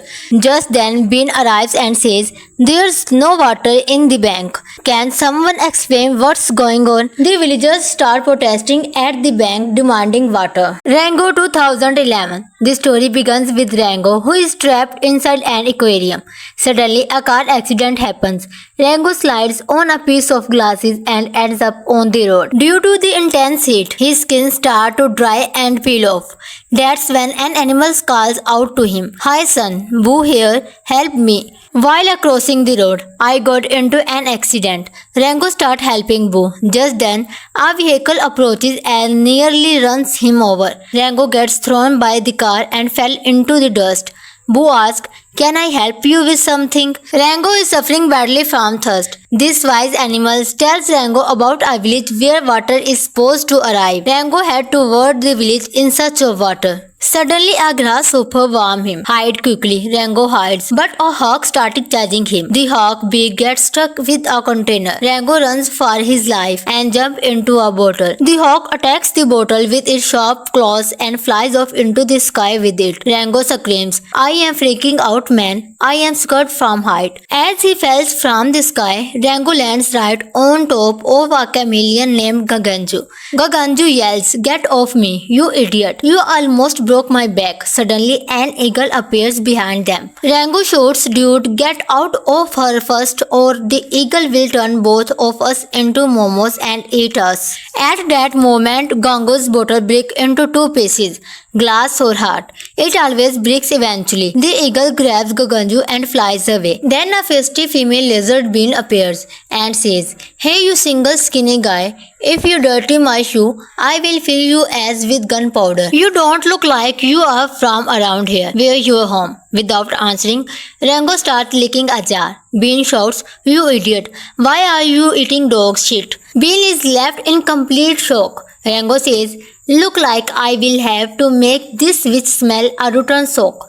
[SPEAKER 1] Just then, Bean arrives and says, "There's no water in the bank. Can someone explain what's going on?" The villagers start protesting at the bank demanding water. Rango 2011. The story begins with Rango, who is trapped inside an aquarium. Suddenly, a car accident happens. Rango slides on a piece of glasses and ends up on the road. Due to the intense heat, his skin starts to dry and peel off. That's when an animal calls out to him, "Hi son, Boo here, help me." While crossing the road, I got into an accident. Rango starts helping Boo. Just then, a vehicle approaches and nearly runs him over. Rango gets thrown by the car and fell into the dust. Boo asks, Can I help you with something? Rango is suffering badly from thirst. This wise animal tells Rango about a village where water is supposed to arrive. Rango head toward the village in search of water. Suddenly a grasshopper warned him. Hide quickly. Rango hides, but a hawk started chasing him. The hawk beak gets stuck with a container. Rango runs for his life and jumps into a bottle. The hawk attacks the bottle with its sharp claws and flies off into the sky with it. Rango screams, I am freaking out, man. I am scared from height. As he falls from the sky, Rango lands right on top of a chameleon named Gaganju. Gaganju yells, Get off me, you idiot. You almost broke my back. Suddenly, an eagle appears behind them. Rango shouts, Dude, get out of her first or the eagle will turn both of us into momos and eat us. At that moment, Gango's bottle breaks into two pieces, glass or heart. It always breaks eventually. The eagle grabs Gaganju and flies away. Then a feisty female lizard bean appears and says, Hey you single skinny guy, if you dirty my shoe, I will fill you as with gunpowder. You don't look like you are from around here. Where your home? Without answering, Rango starts licking a jar. Bean shouts, You idiot, why are you eating dog shit? Bean is left in complete shock. Rango says, Look like I will have to make this witch smell a rotten sock.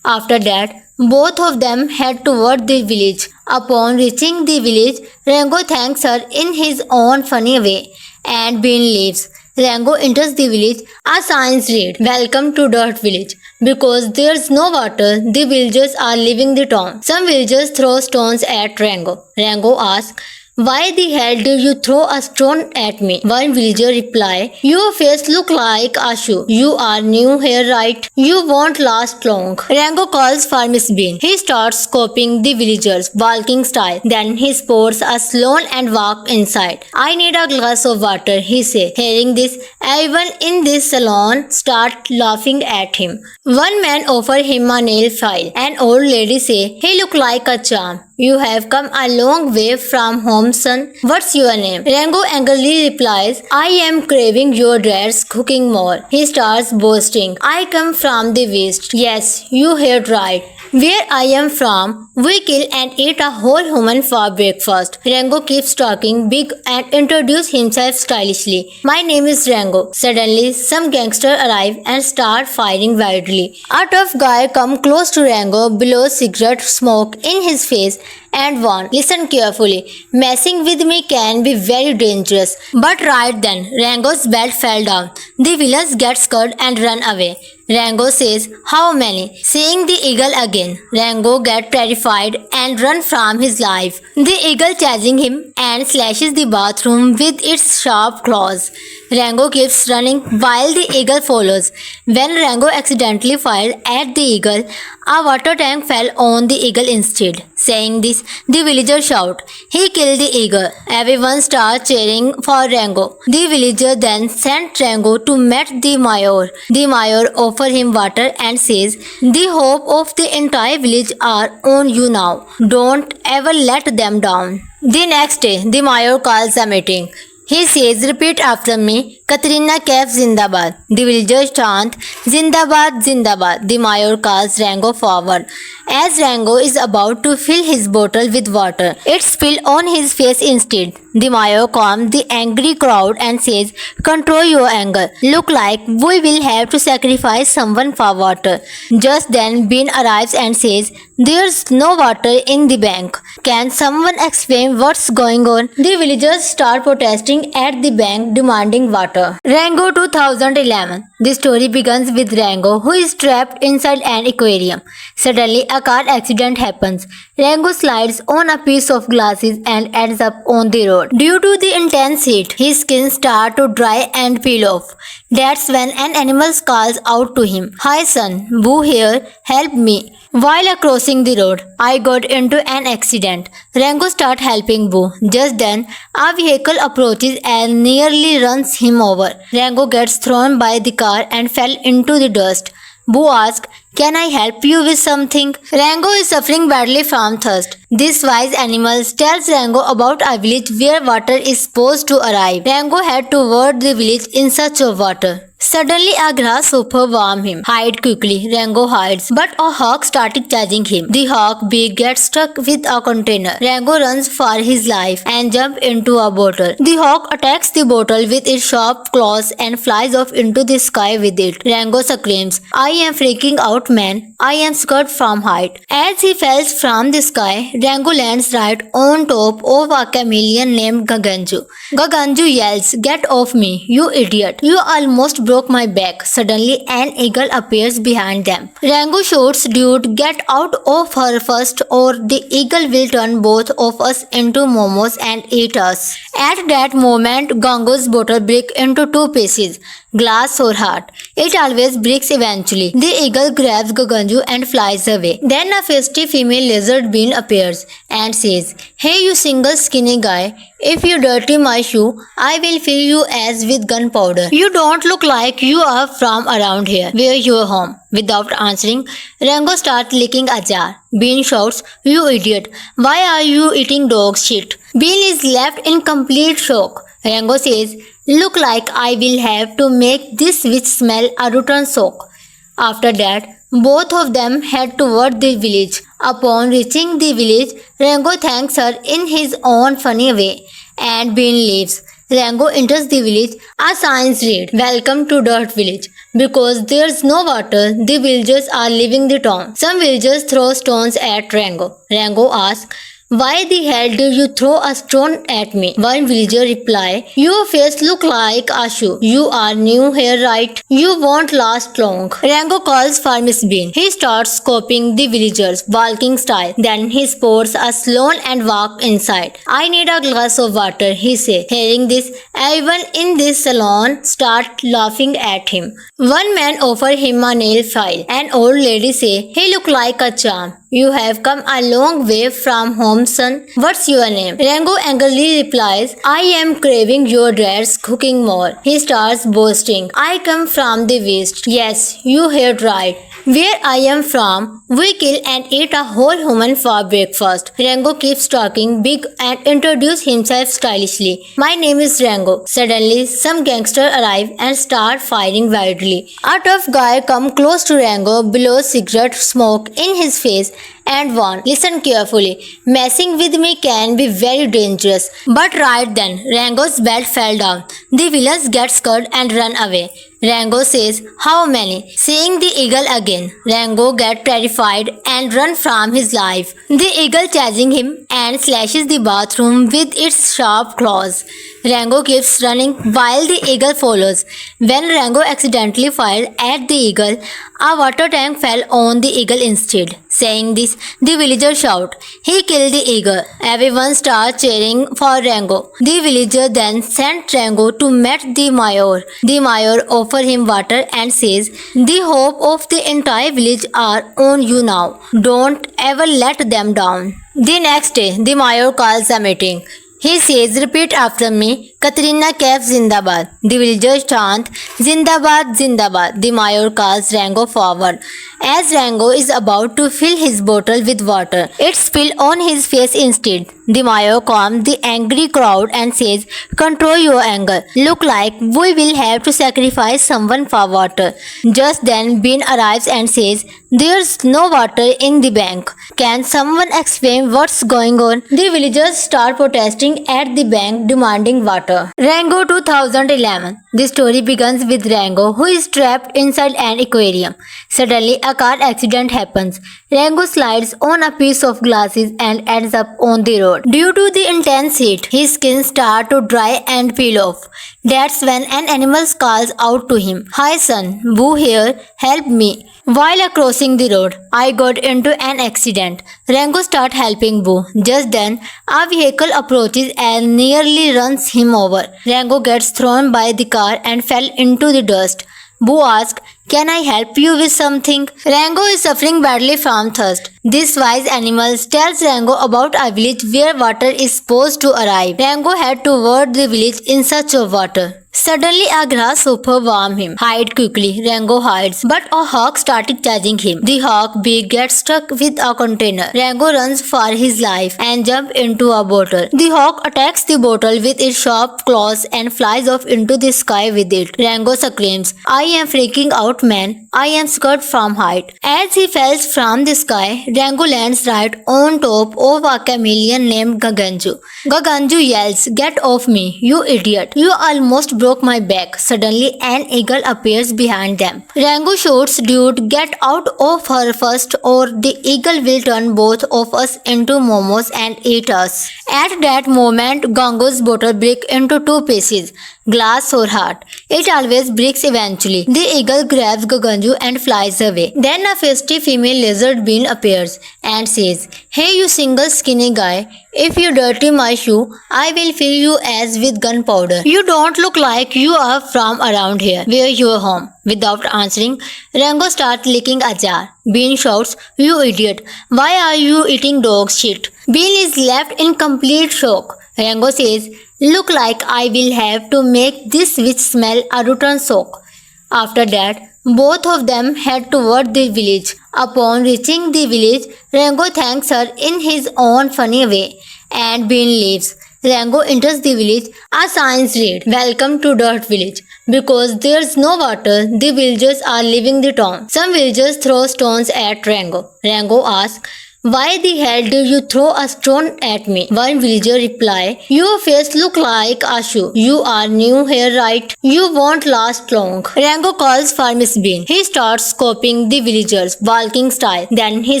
[SPEAKER 1] After that, both of them head toward the village. Upon reaching the village, Rango thanks her in his own funny way, and Bean leaves. Rango enters the village. A sign reads, Welcome to Dirt Village. Because there's no water, the villagers are leaving the town. Some villagers throw stones at Rango. Rango asks, Why the hell did you throw a stone at me? One villager replies, Your face look like a shoe. You are new here, right? You won't last long. Rango calls for Miss Bean. He starts scoping the villagers, walking style. Then he pours a stone and walks inside. I need a glass of water, he says. Hearing this, everyone in this salon start laughing at him. One man offers him a nail file. An old lady says, He look like a charm. You have come a long way from home, son. What's your name? Rango angrily replies, I am craving your dad's cooking more. He starts boasting. I come from the west. Yes, you heard right. Where I am from, we kill and eat a whole human for breakfast. Rango keeps talking big and introduces himself stylishly. My name is Rango. Suddenly, some gangsters arrive and start firing wildly. A tough guy comes close to Rango, blows cigarette smoke in his face and warns, Listen carefully. Messing with me can be very dangerous. But right then, Rango's belt fell down. The villains get scared and run away. Rango says, How many? Seeing the eagle again, Rango gets terrified and runs from his life. The eagle chasing him and slashes the bathroom with its sharp claws. Rango keeps running while the eagle follows. When Rango accidentally fired at the eagle, a water tank fell on the eagle instead. Saying this, the villagers shout, He killed the eagle. Everyone starts cheering for Rango. The villager then sent Rango to meet the mayor. The mayor offers him water and says, The hope of the entire village are on you now. Don't ever let them down. The next day, the mayor calls a meeting. He says, Repeat after me, Katrina Kaif Zindabad. The villagers chant, Zindabad, Zindabad. The mayor calls Rango forward. As Rango is about to fill his bottle with water, it spills on his face instead. The mayor calms the angry crowd and says, Control your anger. Look like we will have to sacrifice someone for water. Just then, Bean arrives and says, There's no water in the bank. Can someone explain what's going on? The villagers start protesting at the bank demanding water. Rango 2011. The story begins with Rango, who is trapped inside an aquarium. Suddenly, a car accident happens. Rango slides on a piece of glasses and ends up on the road. Due to the intense heat, his skin starts to dry and peel off. That's when an animal calls out to him. Hi son, Boo here, help me. While crossing the road, I got into an accident. Rango starts helping Boo. Just then, a vehicle approaches and nearly runs him over. Rango gets thrown by the car and fell into the dust. Boo asks, Can I help you with something? Rango is suffering badly from thirst. This wise animal tells Rango about a village where water is supposed to arrive. Rango heads toward the village in search of water. Suddenly a grasshopper warmed him. Hide quickly, Rango hides, but a hawk started chasing him. The hawk beak gets stuck with a container. Rango runs for his life and jumps into a bottle. The hawk attacks the bottle with its sharp claws and flies off into the sky with it. Rango screams, I am freaking out, man. I am scared from height. As he falls from the sky, Rango lands right on top of a chameleon named Gaganju. Gaganju yells, Get off me, you idiot. You almost broke my back. Suddenly, an eagle appears behind them. Rango shouts, Dude, get out of her first or the eagle will turn both of us into momos and eat us. At that moment, Gango's bottle breaks into two pieces, glass or heart. It always breaks eventually. The eagle grabs Gaganju and flies away. Then a feisty female lizard bean appears and says, Hey you single skinny guy, if you dirty my shoe, I will fill you as with gunpowder. You don't look like you are from around here. Where your home? Without answering, Rango starts licking a jar. Bean shouts, You idiot, why are you eating dog shit? Bean is left in complete shock. Rango says, Look like I will have to make this witch smell a rotten sock. After that, both of them head toward the village. Upon reaching the village, Rango thanks her in his own funny way, and Bean leaves. Rango enters the village. A sign reads, Welcome to Dirt Village. Because there's no water, the villagers are leaving the town. Some villagers throw stones at Rango. Rango asks, Why the hell did you throw a stone at me? One villager replies, Your face look like a shoe. You are new here, right? You won't last long. Rango calls for Miss Bean. He starts scoping the villagers, walking style. Then he pours a stone and walks inside. I need a glass of water, he says. Hearing this, everyone in this salon start laughing at him. One man offers him a nail file. An old lady says, He look like a charm. You have come a long way from home, son. What's your name? Rango angrily replies, I am craving your dad's cooking more. He starts boasting. I come from the west. Yes, you heard right. Where I am from, we kill and eat a whole human for breakfast. Rango keeps talking big and introduces himself stylishly. My name is Rango. Suddenly, some gangsters arrive and start firing wildly. A tough guy comes close to Rango, blows cigarette smoke in his face and warns, Listen carefully. Messing with me can be very dangerous. But right then, Rango's belt fell down. The villains get scared and run away. Rango says, How many? Seeing the eagle again, Rango gets terrified and runs from his life. The eagle chasing him and slashes the bathroom with its sharp claws. Rango keeps running while the eagle follows. When Rango accidentally fired at the eagle, a water tank fell on the eagle instead. Saying this, the villagers shout, He killed the eagle. Everyone starts cheering for Rango. The villager then sent Rango to meet the mayor. The mayor offers him water and says, The hope of the entire village are on you now. Don't ever let them down. The next day, the mayor calls a meeting. He says, Repeat after me, Katrina Kaif Zindabad. The villagers chant, Zindabad, Zindabad. The mayor calls Rango forward. As Rango is about to fill his bottle with water, it spills on his face instead. The mayor calms the angry crowd and says, Control your anger. Look like we will have to sacrifice someone for water. Just then, Bean arrives and says, There's no water in the bank. Can someone explain what's going on? The villagers start protesting at the bank demanding water. Rango 2011. The story begins with Rango, who is trapped inside an aquarium. Suddenly, a car accident happens. Rango slides on a piece of glasses and ends up on the road. Due to the intense heat, his skin starts to dry and peel off. That's when an animal calls out to him, Hi son, Boo here, help me. While crossing the road, I got into an accident. Rango starts helping Boo. Just then, a vehicle approaches and nearly runs him over. Rango gets thrown by the car and fell into the dust. Boo asks, Can I help you with something? Rango is suffering badly from thirst. This wise animal tells Rango about a village where water is supposed to arrive. Rango heads toward the village in search of water. Suddenly a grasshopper warmed him. Hide quickly, Rango hides. But a hawk started chasing him. The hawk beak gets stuck with a container. Rango runs for his life and jumps into a bottle. The hawk attacks the bottle with its sharp claws and flies off into the sky with it. Rango screams, I am freaking out, man. I am scared from height. As he falls from the sky, Rango lands right on top of a chameleon named Gaganju. Gaganju yells, Get off me, you idiot. You almost broke my back. Suddenly, an eagle appears behind them. Rango shouts, Dude, get out of her first or the eagle will turn both of us into momos and eat us. At that moment, Gango's bottle breaks into two pieces, glass or heart. It always breaks eventually. The eagle grabs Gaganju and flies away. Then a feisty female lizard bean appears and says, Hey you single skinny guy, if you dirty my shoe, I will fill you as with gunpowder. You don't look like you are from around here. Where your home? Without answering, Rango starts licking a jar. Bean shouts, You idiot, why are you eating dog shit? Bean is left in complete shock. Rango says, Look like I will have to make this witch smell a rotten sock. After that, both of them head toward the village. Upon reaching the village, Rango thanks her in his own funny way, and Bean leaves. Rango enters the village. A sign reads, Welcome to Dirt Village. Because there's no water, the villagers are leaving the town. Some villagers throw stones at Rango. Rango asks, Why the hell did you throw a stone at me? One villager replies, Your face look like a shoe. You are new here, right? You won't last long. Rango calls for Miss Bean. He starts scoping the villagers, walking style. Then he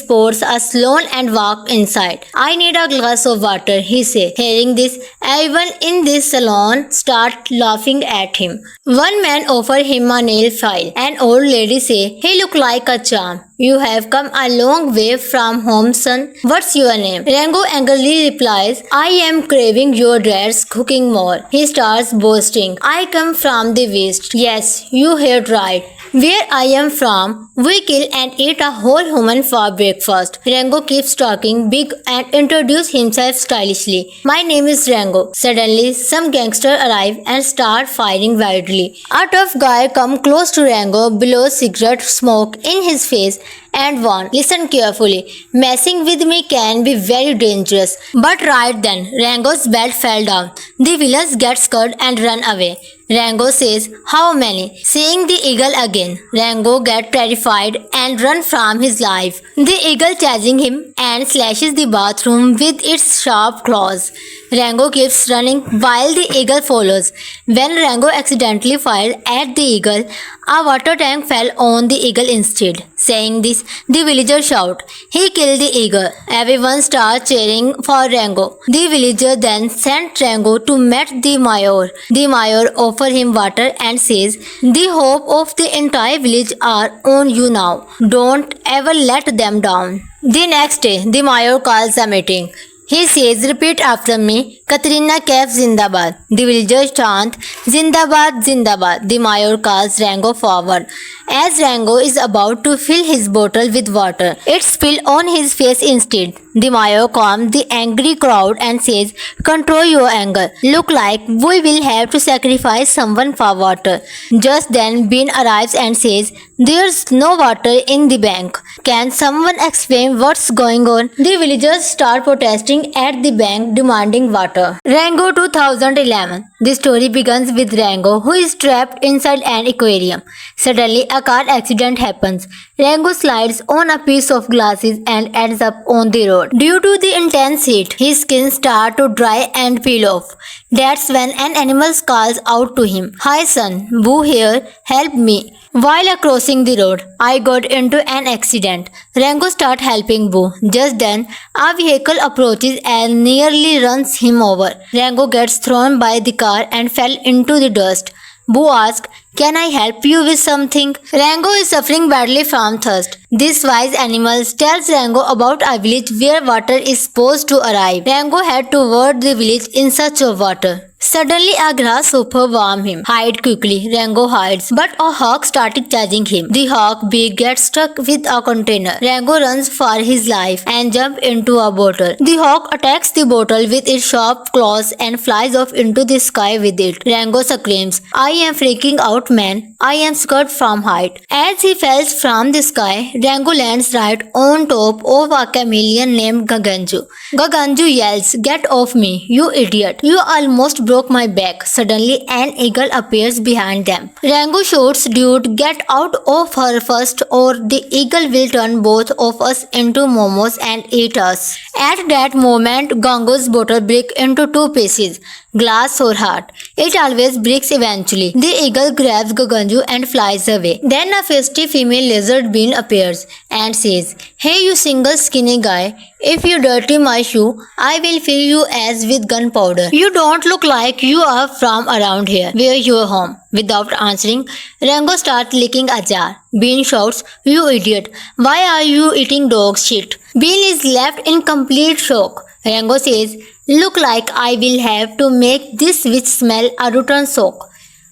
[SPEAKER 1] pours a stone and walks inside. I need a glass of water, he says. Hearing this, everyone in this salon start laughing at him. One man offers him a nail file. An old lady says, He look like a charm. You have come a long way from home, son. What's your name? Rango angrily replies, I am craving your dad's cooking more. He starts boasting. I come from the west. Yes, you heard right. Where I am from, we kill and eat a whole human for breakfast. Rango keeps talking big and introduces himself stylishly. My name is Rango. Suddenly, some gangsters arrive and start firing wildly. A tough guy comes close to Rango, blows cigarette smoke in his face and warns, Listen carefully. Messing with me can be very dangerous. But right then, Rango's belt fell down. The villains get scared and run away. Rango says, How many? Seeing the eagle again, Rango gets terrified and runs from his life. The eagle chasing him and slashes the bathroom with its sharp claws. Rango keeps running while the eagle follows. When Rango accidentally fired at the eagle, a water tank fell on the eagle instead. Saying this, the villagers shout, He killed the eagle. Everyone starts cheering for Rango. The villager then sent Rango to meet the mayor. The mayor offers him water and says, The hope of the entire village are on you now. Don't ever let them down. The next day, the mayor calls a meeting. He says, Repeat after me, Katrina Kaif Zindabad. The villagers chant, Zindabad, Zindabad. The mayor calls Rango forward. As Rango is about to fill his bottle with water, it spills on his face instead. The mayor calms the angry crowd and says, Control your anger. Look like we will have to sacrifice someone for water. Just then, Bean arrives and says, There's no water in the bank. Can someone explain what's going on? The villagers start protesting at the bank demanding water. Rango 2011. The story begins with Rango, who is trapped inside an aquarium. Suddenly, a car accident happens. Rango slides on a piece of glasses and ends up on the road. Due to the intense heat, his skin starts to dry and peel off. That's when an animal calls out to him, Hi son, Boo here, help me. While crossing the road, I got into an accident. Rango starts helping Boo. Just then, a vehicle approaches and nearly runs him over. Rango gets thrown by the car and fell into the dust. Boo asks, Can I help you with something? Rango is suffering badly from thirst. This wise animal tells Rango about a village where water is supposed to arrive. Rango head toward the village in search of water. Suddenly a grasshopper warned him. Hide quickly. Rango hides, but a hawk started chasing him. The hawk beak gets stuck with a container. Rango runs for his life and jumps into a bottle. The hawk attacks the bottle with its sharp claws and flies off into the sky with it. Rango screams, I am freaking out, man. I am scared from height. As he falls from the sky, Rango lands right on top of a chameleon named Gaganju. Gaganju yells, Get off me, you idiot. You almost broke my back. Suddenly, an eagle appears behind them. Rango shouts, Dude, get out of her first or the eagle will turn both of us into momos and eat us. At that moment, Gango's bottle breaks into two pieces, glass or heart. It always breaks eventually. The eagle grabs Gaganju and flies away. Then a feisty female lizard bean appears and says, Hey you single skinny guy, if you dirty my shoe, I will fill you as with gunpowder. You don't look like you are from around here. Where your home? Without answering, Rango starts licking a jar. Bean shouts, You idiot, why are you eating dog shit? Bean is left in complete shock. Rango says, Look like I will have to make this witch smell a rotten sock.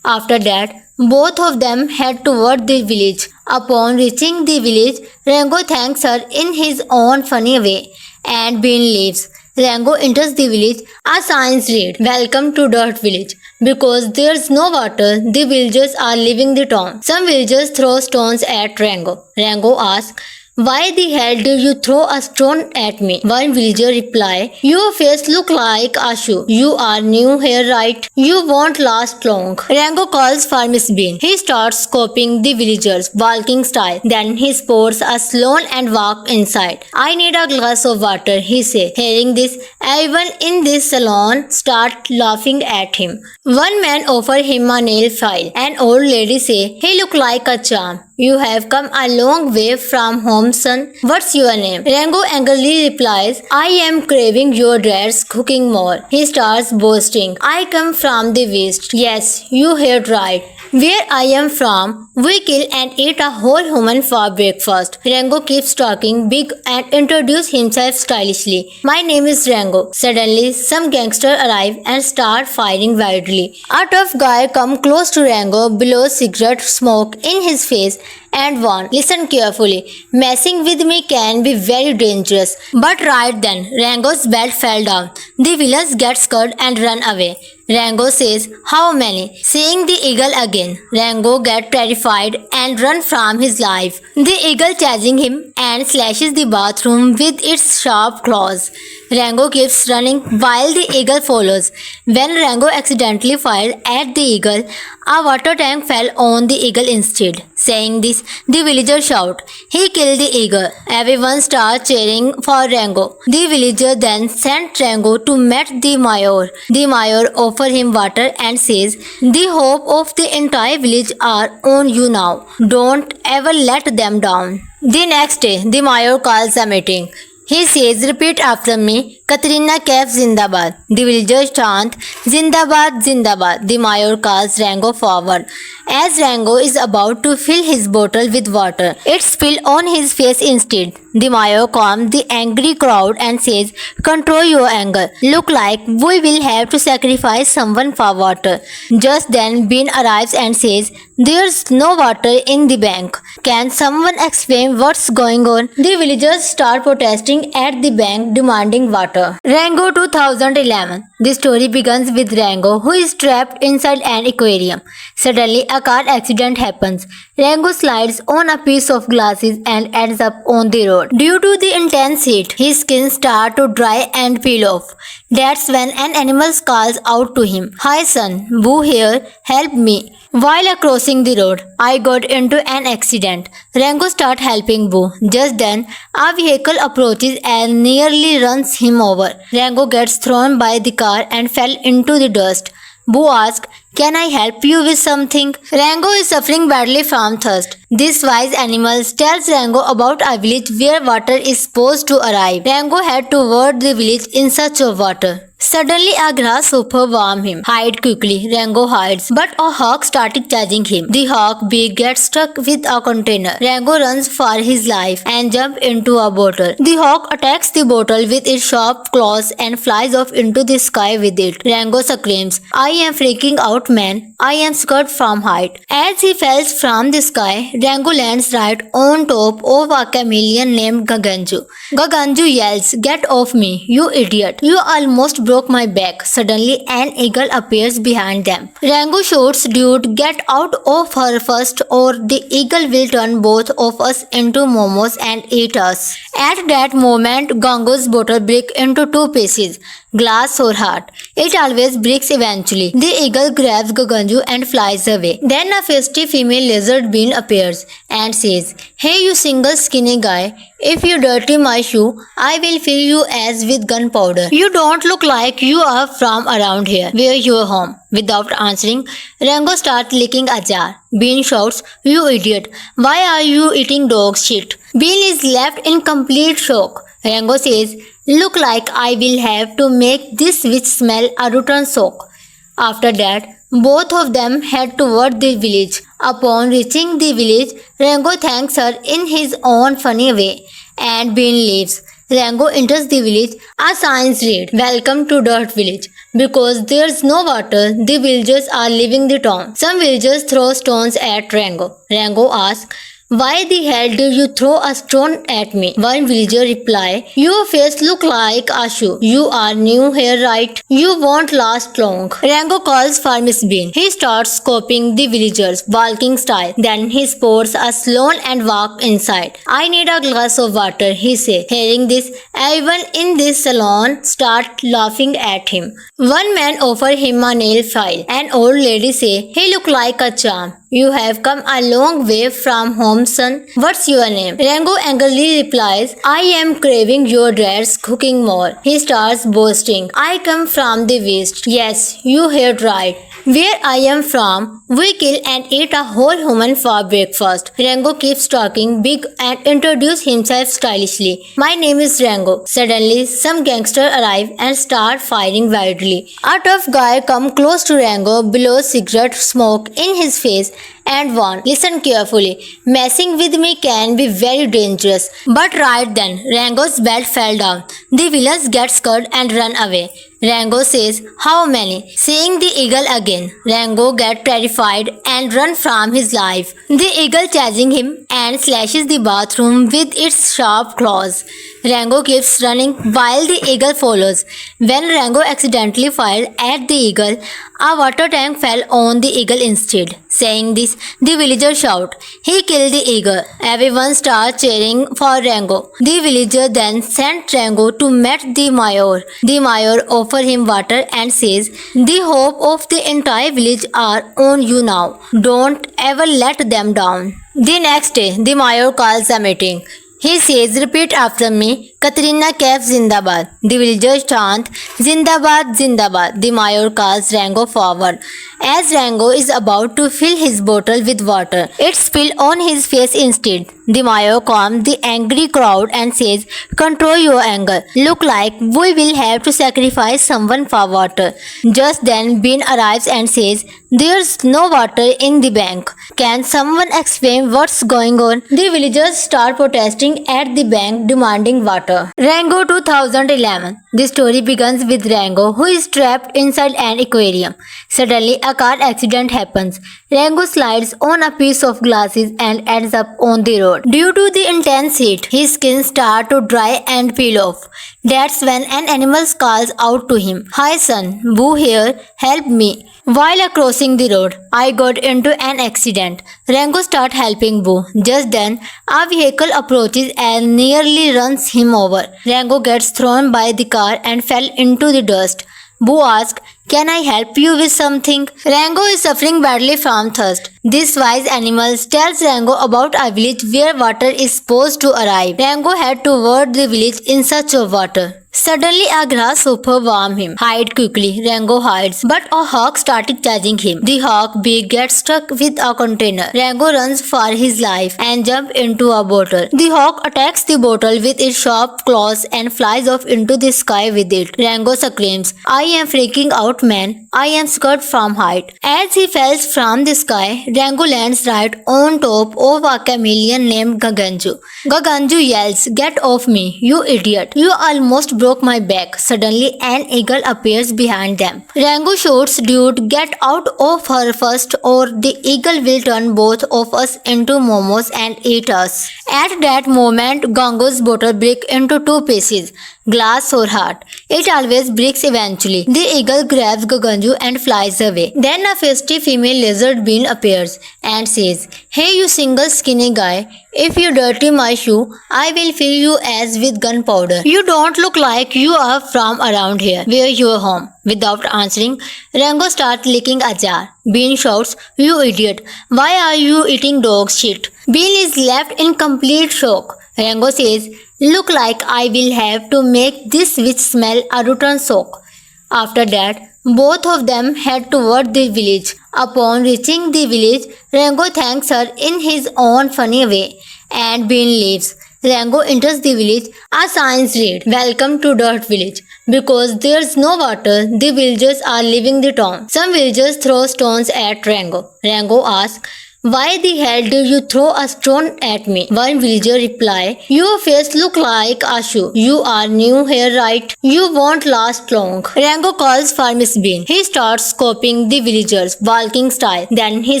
[SPEAKER 1] After that, both of them head toward the village. Upon reaching the village, Rango thanks her in his own funny way, and Bean leaves. Rango enters the village. A sign reads, Welcome to Dirt Village. Because there's no water, the villagers are leaving the town. Some villagers throw stones at Rango. Rango asks, Why the hell did you throw a stone at me? One villager replies, Your face look like a shoe. You are new here, right? You won't last long. Rango calls for Miss Bean. He starts scoping the villagers, walking style. Then he pours a stone and walks inside. I need a glass of water, he says. Hearing this, everyone in this salon start laughing at him. One man offers him a nail file. An old lady says, He look like a charm. You have come a long way from home, son. What's your name? Rango angrily replies, I am craving your dad's cooking more. He starts boasting. I come from the west. Yes, you heard right. Where I am from, we kill and eat a whole human for breakfast. Rango keeps talking big and introduces himself stylishly. My name is Rango. Suddenly, some gangsters arrive and start firing wildly. A tough guy comes close to Rango, blows cigarette smoke in his face and warns, Listen carefully. Messing with me can be very dangerous. But right then, Rango's belt fell down. The villains get scared and run away. Rango says, How many? Seeing the eagle again, Rango gets terrified and runs from his life. The eagle chasing him and slashes the bathroom with its sharp claws. Rango keeps running while the eagle follows. When Rango accidentally fired at the eagle, a water tank fell on the eagle instead. Saying this, the villagers shout, He killed the eagle. Everyone starts cheering for Rango. The villager then sent Rango to meet the mayor. The mayor offers him water and says, The hope of the entire village are on you now. Don't ever let them down. The next day, the mayor calls a meeting. He says, Repeat after me, Katrina Kaif Zindabad. The villagers chant, Zindabad, Zindabad. The mayor calls Rango forward. As Rango is about to fill his bottle with water, it spills on his face instead. The mayor calms the angry crowd and says, Control your anger. Look like we will have to sacrifice someone for water. Just then, Bean arrives and says, There's no water in the bank. Can someone explain what's going on? The villagers start protesting at the bank demanding water. Rango 2011. The story begins with Rango, who is trapped inside an aquarium. Suddenly, a car accident happens. Rango slides on a piece of glasses and ends up on the road. Due to the intense heat, his skin starts to dry and peel off. That's when an animal calls out to him, Hi son, Boo here, help me. While crossing the road, I got into an accident. Rango starts helping Boo. Just then, a vehicle approaches and nearly runs him over. Rango gets thrown by the car and fell into the dust. Boo asks, Can I help you with something? Rango is suffering badly from thirst. This wise animal tells Rango about a village where water is supposed to arrive. Rango heads toward the village in search of water. Suddenly a grasshopper warmed him. Hide quickly, Rango hides, but a hawk started chasing him. The hawk beak gets stuck with a container. Rango runs for his life and jumps into a bottle. The hawk attacks the bottle with its sharp claws and flies off into the sky with it. Rango screams, I am freaking out, man. I am scared from height. As he falls from the sky, Rango lands right on top of a chameleon named Gaganju. Gaganju yells, Get off me, you idiot. You almost broke my back. Suddenly, an eagle appears behind them. Rango shouts, Dude, get out of her first, or the eagle will turn both of us into momos and eat us. At that moment, Gango's bottle breaks into two pieces, glass or heart. It always breaks eventually. The eagle grabs Gaganju and flies away. Then a feisty female lizard bean appears and says, Hey, you single skinny guy, if you dirty my shoe, I will fill you as with gunpowder. You don't look like you are from around here. Where your home? Without answering, Rango starts licking a jar. Bean shouts, You idiot, why are you eating dog shit? Bean is left in complete shock. Rango says, Look like I will have to make this witch smell a rotten sock. After that, both of them head toward the village. Upon reaching the village, Rango thanks her in his own funny way, and Bean leaves. Rango enters the village. A sign reads, Welcome to Dirt Village. Because there's no water, the villagers are leaving the town. Some villagers throw stones at Rango. Rango asks, Why the hell did you throw a stone at me? One villager replies, Your face look like a shoe. You are new here, right? You won't last long. Rango calls for Miss Bean. He starts scoping the villagers, walking style. Then he pours a stone and walks inside. I need a glass of water, he says. Hearing this, everyone in this salon start laughing at him. One man offers him a nail file. An old lady says, He look like a charm. You have come a long way from home, son. What's your name? Rango angrily replies, I am craving your dad's cooking more. He starts boasting. I come from the west. Yes, you heard right. Where I am from, we kill and eat a whole human for breakfast. Rango keeps talking big and introduces himself stylishly. My name is Rango. Suddenly, some gangsters arrive and start firing wildly. A tough guy comes close to Rango, blows cigarette smoke in his face and warns, Listen carefully. Messing with me can be very dangerous. But right then, Rango's belt fell down. The villains get scared and run away. Rango says, How many? Seeing the eagle again, Rango gets terrified and runs from his life. The eagle chasing him and slashes the bathroom with its sharp claws. Rango keeps running while the eagle follows. When Rango accidentally fired at the eagle, a water tank fell on the eagle instead. Saying this, the villagers shout, He killed the eagle. Everyone starts cheering for Rango. The villager then sent Rango to meet the mayor. The mayor offers him water and says, The hope of the entire village are on you now. Don't ever let them down. The next day, the mayor calls a meeting. He says, Repeat after me, Katrina Kaif Zindabad. The villagers chant, Zindabad, Zindabad. The mayor calls Rango forward. As Rango is about to fill his bottle with water, it spills on his face instead. The mayor calms the angry crowd and says, Control your anger. Look like we will have to sacrifice someone for water. Just then, Bean arrives and says, There's no water in the bank. Can someone explain what's going on? The villagers start protesting at the bank demanding water. Rango 2011. The story begins with Rango, who is trapped inside an aquarium. Suddenly, a car accident happens. Rango slides on a piece of glasses and ends up on the road. Due to the intense heat, his skin starts to dry and peel off. That's when an animal calls out to him. Hi son, Boo here, help me. While crossing the road, I got into an accident. Rango starts helping Boo. Just then, a vehicle approaches and nearly runs him over. Rango gets thrown by the car and fell into the dust. Boo asks, Can I help you with something? Rango is suffering badly from thirst. This wise animal tells Rango about a village where water is supposed to arrive. Rango head toward the village in search of water. Suddenly a grasshopper warmed him. Hide quickly, Rango hides, but a hawk started chasing him. The hawk beak gets stuck with a container. Rango runs for his life and jumps into a bottle. The hawk attacks the bottle with its sharp claws and flies off into the sky with it. Rango screams, I am freaking out, man. I am scared from height. As he falls from the sky, Rango lands right on top of a chameleon named Gaganju. Gaganju yells, Get off me, you idiot. You almost broke my back. Suddenly, an eagle appears behind them. Rango shouts, Dude, get out of her first or the eagle will turn both of us into momos and eat us. At that moment, Gango's bottle breaks into two pieces, glass or heart. It always breaks eventually. The eagle grabs Gaganju and flies away. Then a feisty female lizard being appears and says, Hey you single skinny guy, if you dirty my shoe, I will fill you as with gunpowder. You don't look like you are from around here. Where your home? Without answering, Rango starts licking a jar. Bean shouts, You idiot, why are you eating dog shit? Bean is left in complete shock. Rango says, Look like I will have to make this witch smell a rotten sock. After that, both of them head toward the village. Upon reaching the village, Rango thanks her in his own funny way, and Bean leaves. Rango enters the village. A sign reads, Welcome to Dirt Village. Because there's no water, the villagers are leaving the town. Some villagers throw stones at Rango. Rango asks, Why the hell did you throw a stone at me? One villager replies, Your face look like a shoe. You are new here, right? You won't last long. Rango calls for Miss Bean. He starts scoping the villagers, walking style. Then he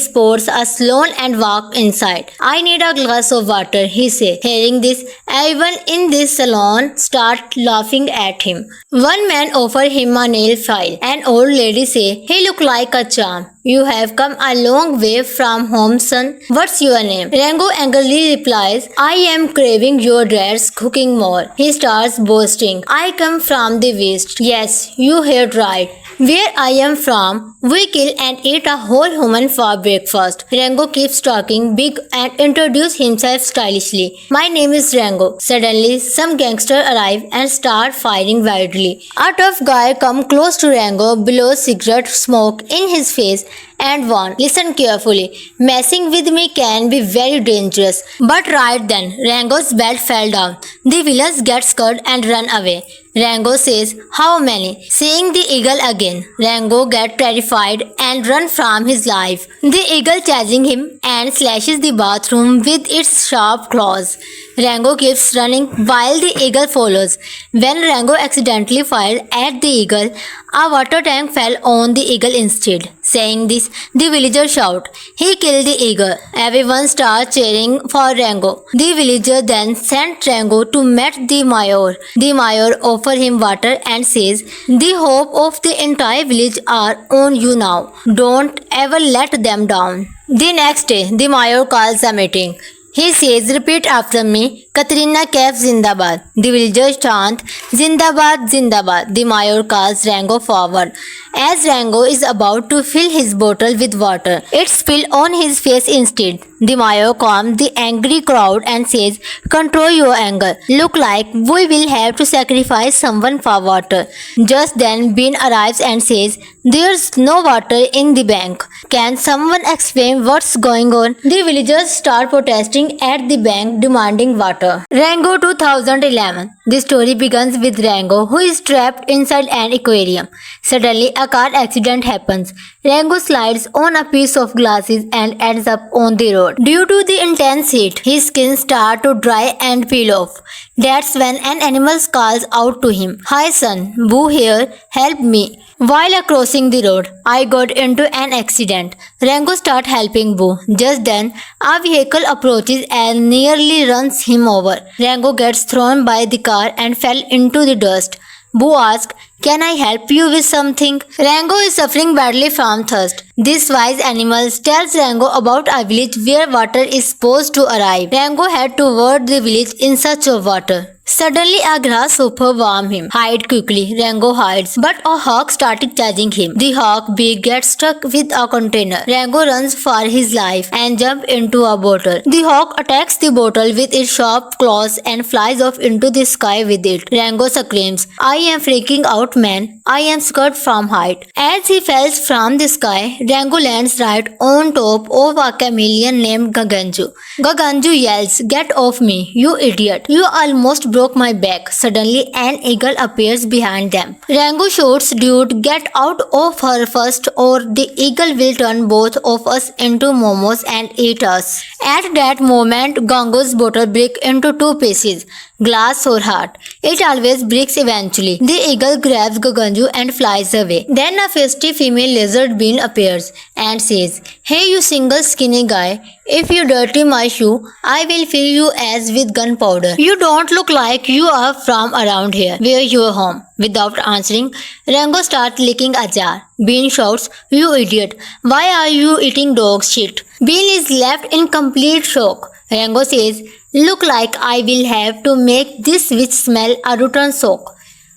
[SPEAKER 1] pours a stone and walks inside. I need a glass of water, he says. Hearing this, everyone in this salon start laughing at him. One man offers him a nail file. An old lady says, He look like a charm. You have come a long way from home, son. What's your name? Rango angrily replies, I am craving your dad's cooking more. He starts boasting. I come from the west. Yes, you heard right. Where I am from, we kill and eat a whole human for breakfast. Rango keeps talking big and introduces himself stylishly. My name is Rango. Suddenly, some gangsters arrive and start firing wildly. A tough guy comes close to Rango, blows cigarette smoke in his face and warns, Listen carefully. Messing with me can be very dangerous. But right then, Rango's belt fell down. The villains get scared and run away. Rango says, How many? Seeing the eagle again, Rango gets terrified and runs from his life. The eagle chasing him and slashes the bathroom with its sharp claws. Rango keeps running while the eagle follows. When Rango accidentally fired at the eagle, a water tank fell on the eagle instead. Saying this, the villagers shout, He killed the eagle. Everyone starts cheering for Rango. The villager then sent Rango to meet the mayor. The mayor offers him water and says, The hope of the entire village are on you now. Don't ever let them down. The next day, the mayor calls a meeting. He says, Repeat after me, Katrina Kaif Zindabad. The villagers chant, Zindabad, Zindabad. The mayor calls Rango forward. As Rango is about to fill his bottle with water, it spills on his face instead. The mayor calms the angry crowd and says, Control your anger. Look like we will have to sacrifice someone for water. Just then, Bean arrives and says, There's no water in the bank. Can someone explain what's going on? The villagers start protesting at the bank demanding water. Rango 2011. The story begins with Rango, who is trapped inside an aquarium. Suddenly, a car accident happens. Rango slides on a piece of glasses and ends up on the road. Due to the intense heat, his skin starts to dry and peel off. That's when an animal calls out to him. Hi son, Boo here, help me. While crossing the road, I got into an accident. Rango starts helping Boo. Just then, a vehicle approaches and nearly runs him over. Rango gets thrown by the car and fell into the dust. Boo asks, Can I help you with something? Rango is suffering badly from thirst. This wise animal tells Rango about a village where water is supposed to arrive. Rango heads toward the village in search of water. Suddenly a grasshopper warmed him. Hide quickly, Rango hides, but a hawk started chasing him. The hawk beak gets stuck with a container. Rango runs for his life and jumps into a bottle. The hawk attacks the bottle with its sharp claws and flies off into the sky with it. Rango screams, I am freaking out, man. I am scared from height. As he falls from the sky, Rango lands right on top of a chameleon named Gaganju. Gaganju yells, Get off me, you idiot. You almost broke my back. Suddenly, an eagle appears behind them. Rango shouts, Dude, get out of her first, or the eagle will turn both of us into momos and eat us. At that moment, Gango's bottle breaks into two pieces, glass or heart. It always breaks eventually. The eagle grabs Gaganju and flies away. Then a feisty female lizard bean appears and says, Hey, you single skinny guy, if you dirty my shoe, I will fill you as with gunpowder. You don't look like you are from around here. Where your home? Without answering, Rango starts licking a jar. Bean shouts, You idiot, why are you eating dog shit? Bean is left in complete shock. Rango says, Look like I will have to make this witch smell a rotten sock.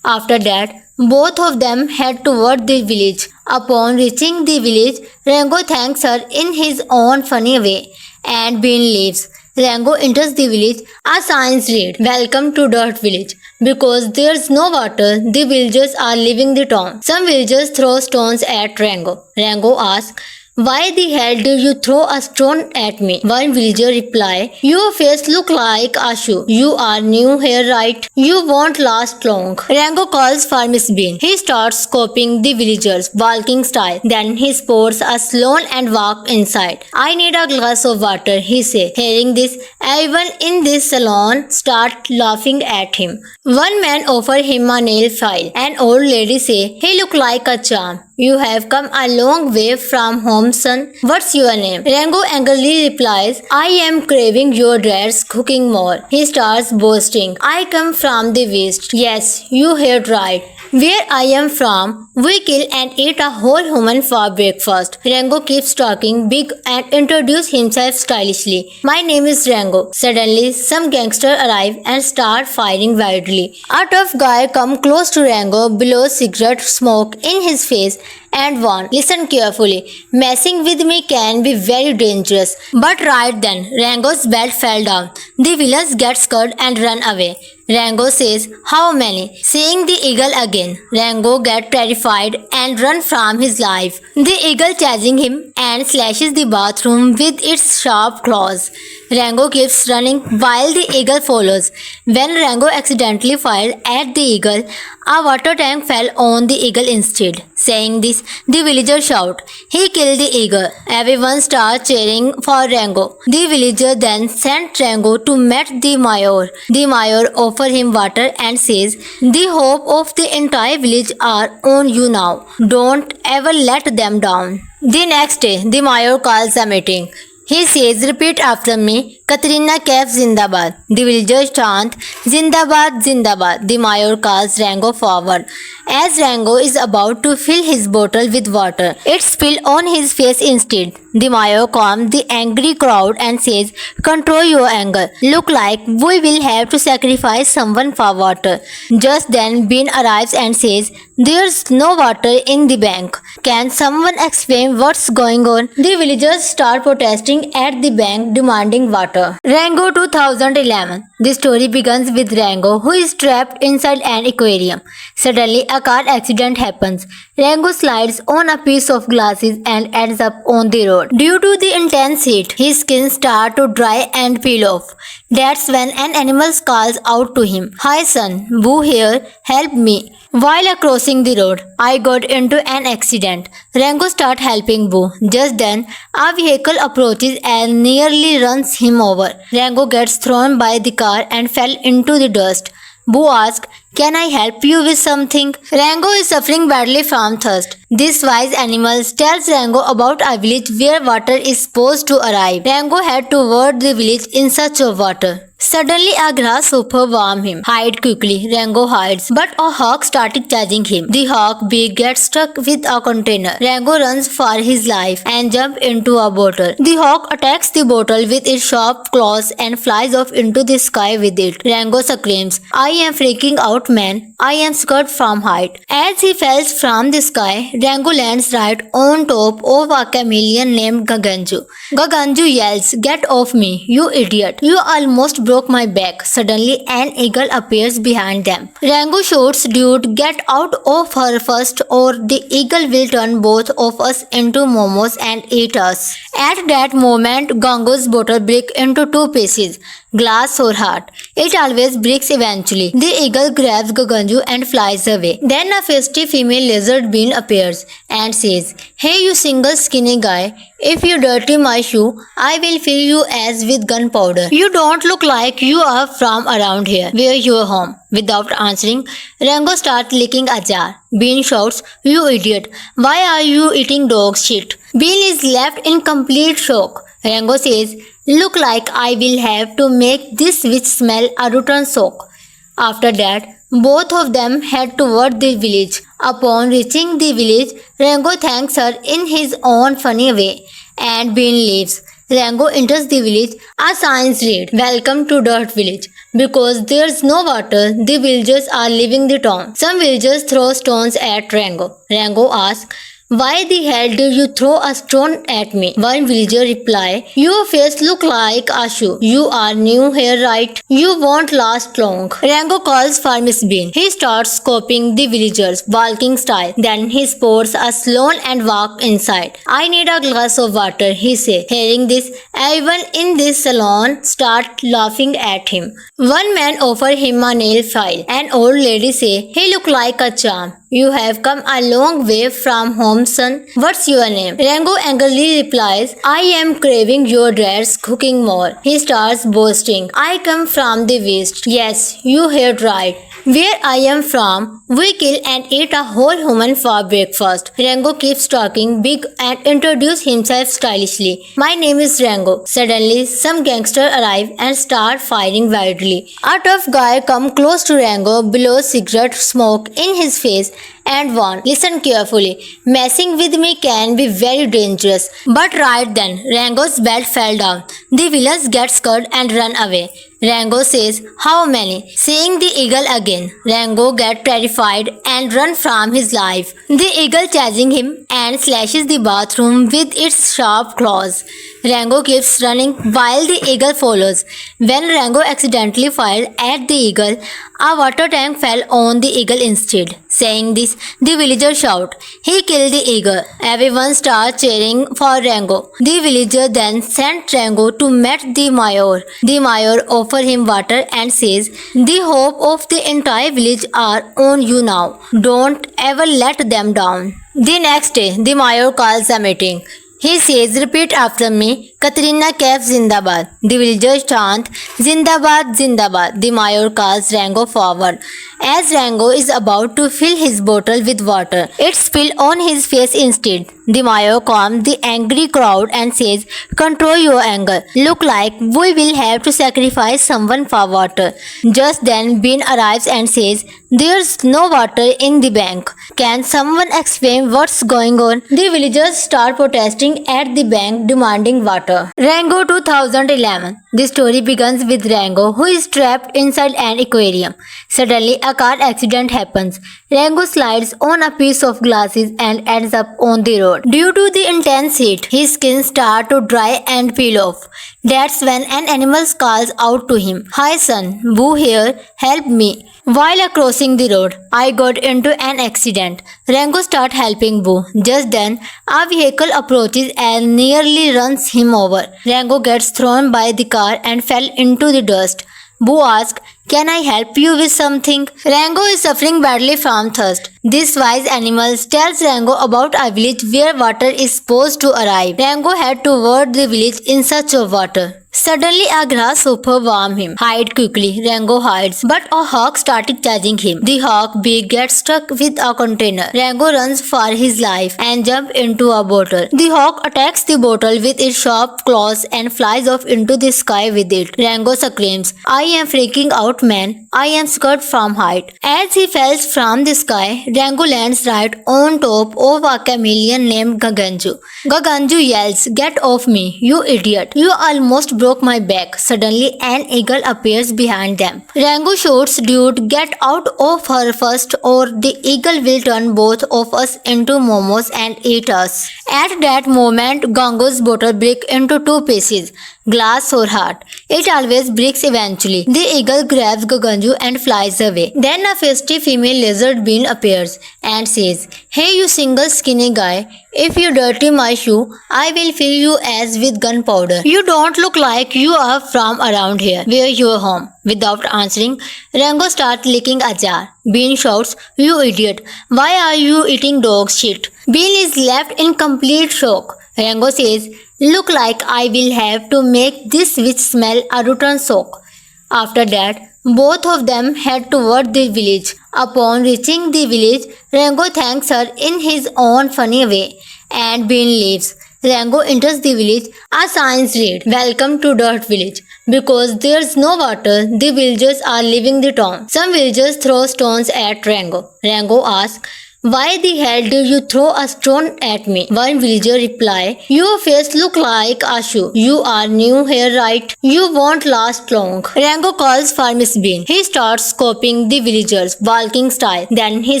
[SPEAKER 1] After that, both of them head toward the village. Upon reaching the village, Rango thanks her in his own funny way, and Bean leaves. Rango enters the village. A sign reads, Welcome to Dirt Village. Because there's no water, the villagers are leaving the town. Some villagers throw stones at Rango. Rango asks, Why the hell did you throw a stone at me? One villager replies, Your face look like a shoe. You are new here, right? You won't last long. Rango calls for Miss Bean. He starts scoping the villagers, walking style. Then he pours a stone and walks inside. I need a glass of water, he says. Hearing this, everyone in this salon starts laughing at him. One man offers him a nail file. An old lady says, He look like a charm. You have come a long way from home, son. What's your name? Rango angrily replies, I am craving your dad's cooking more. He starts boasting. I come from the west. Yes, you heard right. Where I am from, we kill and eat a whole human for breakfast. Rango keeps talking big and introduces himself stylishly. My name is Rango. Suddenly, some gangsters arrive and start firing wildly. A tough guy comes close to Rango, blows cigarette smoke in his face and warns, Listen carefully. Messing with me can be very dangerous. But right then, Rango's belt fell down. The villains get scared and run away. Rango says, How many? Seeing the eagle again, Rango gets terrified and runs from his life. The eagle chasing him and slashes the bathroom with its sharp claws. Rango keeps running while the eagle follows. When Rango accidentally fired at the eagle, a water tank fell on the eagle instead. Saying this, the villagers shout, He killed the eagle. Everyone starts cheering for Rango. The villager then sent Rango to meet the mayor. The mayor offers him water and says, The hope of the entire village are on you now. Don't ever let them down. The next day, the mayor calls a meeting. He says, Repeat after me, Katrina Kaif Zindabad. The villagers chant, Zindabad, Zindabad. The mayor calls Rango forward. As Rango is about to fill his bottle with water, it spills on his face instead. The mayor calms the angry crowd and says, Control your anger. Look like we will have to sacrifice someone for water. Just then, Bean arrives and says, There's no water in the bank. Can someone explain what's going on? The villagers start protesting at the bank demanding water. Rango 2011. The story begins with Rango, who is trapped inside an aquarium. Suddenly, a car accident happens. Rango slides on a piece of glasses and ends up on the road. Due to the intense heat, his skin starts to dry and peel off. That's when an animal calls out to him, Hi son, Boo here, help me. While crossing the road, I got into an accident. Rango starts helping Boo. Just then, a vehicle approaches and nearly runs him over. Rango gets thrown by the car and fell into the dust. Boo asks, Can I help you with something? Rango is suffering badly from thirst. This wise animal tells Rango about a village where water is supposed to arrive. Rango heads toward the village in search of water. Suddenly a grasshopper warmed him. Hide quickly, Rango hides. But a hawk started chasing him. The hawk beak gets stuck with a container. Rango runs for his life and jumps into a bottle. The hawk attacks the bottle with its sharp claws and flies off into the sky with it. Rango screams, I am freaking out, man. I am scared from height. As he falls from the sky, Rango lands right on top of a chameleon named Gaganju. Gaganju yells, Get off me, you idiot. You almost broke my back. Suddenly, an eagle appears behind them. Rango shouts, Dude, get out of her first, or the eagle will turn both of us into momos and eat us. At that moment, Gango's bottle breaks into two pieces, glass or heart. It always breaks eventually. The eagle grabs Gaganju and flies away. Then a feisty female lizard bean appears and says, Hey, you single skinny guy, if you dirty my shoe, I will fill you as with gunpowder. You don't look like you are from around here. Where your home? Without answering, Rango starts licking a jar. Bean shouts, You idiot, why are you eating dog shit? Bean is left in complete shock. Rango says, Look like I will have to make this witch smell a rotten sock. After that, both of them head toward the village. Upon reaching the village, Rango thanks her in his own funny way, and Bean leaves. Rango enters the village. A sign reads, Welcome to Dirt Village. Because there's no water, the villagers are leaving the town. Some villagers throw stones at Rango. Rango asks, Why the hell did you throw a stone at me? One villager replies, Your face look like a shoe. You are new here, right? You won't last long. Rango calls for Miss Bean. He starts scoping the villagers' walking style. Then he pours a stone and walks inside. I need a glass of water, he says. Hearing this, everyone in this salon starts laughing at him. One man offers him a nail file. An old lady says, He look like a charm. You have come a long way from home, son. What's your name? Rango angrily replies, I am craving your dad's cooking more. He starts boasting. I come from the west. Yes, you heard right. Where I am from, we kill and eat a whole human for breakfast. Rango keeps talking big and introduces himself stylishly. My name is Rango. Suddenly, some gangsters arrive and start firing wildly. A tough guy comes close to Rango, blows cigarette smoke in his face and warns, Listen carefully. Messing with me can be very dangerous. But right then, Rango's belt fell down. The villains get scared and run away. Rango says, How many? Seeing the eagle again, Rango gets terrified and runs from his life. The eagle chasing him and slashes the bathroom with its sharp claws. Rango keeps running while the eagle follows. When Rango accidentally fired at the eagle, a water tank fell on the eagle instead. Saying this, the villagers shout, He killed the eagle. Everyone starts cheering for Rango. The villager then sent Rango to meet the mayor. The mayor offers him water and says, The hope of the entire village are on you now. Don't ever let them down. The next day, the mayor calls a meeting. He says, Repeat after me, Katrina Kaif Zindabad. The villagers chant, Zindabad, Zindabad. The mayor calls Rango forward. As Rango is about to fill his bottle with water, it spills on his face instead. The mayor calms the angry crowd and says, Control your anger. Look like we will have to sacrifice someone for water. Just then, Bean arrives and says, There's no water in the bank. Can someone explain what's going on? The villagers start protesting at the bank demanding water. Rango 2011. The story begins with Rango, who is trapped inside an aquarium. Suddenly, a car accident happens. Rango slides on a piece of glasses and ends up on the road. Due to the intense heat, his skin starts to dry and peel off. That's when an animal calls out to him. Hi son, Boo here, help me. While crossing the road, I got into an accident. Rango starts helping Boo. Just then, a vehicle approaches and nearly runs him over. Rango gets thrown by the car and fell into the dust. Boo asks, Can I help you with something? Rango is suffering badly from thirst. This wise animal tells Rango about a village where water is supposed to arrive. Rango head toward the village in search of water. Suddenly a grasshopper warmed him. Hide quickly, Rango hides, but a hawk started chasing him. The hawk beak gets stuck with a container. Rango runs for his life and jumps into a bottle. The hawk attacks the bottle with its sharp claws and flies off into the sky with it. Rango screams, I am freaking out, man. I am scared from height. As he falls from the sky, Rango lands right on top of a chameleon named Gaganju. Gaganju yells, Get off me, you idiot. You almost broke my back. Suddenly, an eagle appears behind them. Rango shouts, Dude, get out of her first or the eagle will turn both of us into momos and eat us. At that moment, Gango's bottle breaks into two pieces, glass or heart. It always breaks eventually. The eagle grabs Gaganju and flies away. Then a feisty female lizard being appears and says, Hey you single skinny guy, if you dirty my shoe, I will fill you as with gunpowder. You don't look like you are from around here. Where your home? Without answering, Rango starts licking a jar. Bean shouts, You idiot, why are you eating dog shit? Bean is left in complete shock. Rango says, Look like I will have to make this witch smell a rotten sock. After that, both of them head toward the village. Upon reaching the village, Rango thanks her in his own funny way, and Bean leaves. Rango enters the village. A sign reads, Welcome to Dirt Village. Because there's no water, the villagers are leaving the town. Some villagers throw stones at Rango. Rango asks, Why the hell did you throw a stone at me? One villager replies, Your face look like a shoe. You are new here, right? You won't last long. Rango calls for Miss Bean. He starts scoping the villagers, walking style. Then he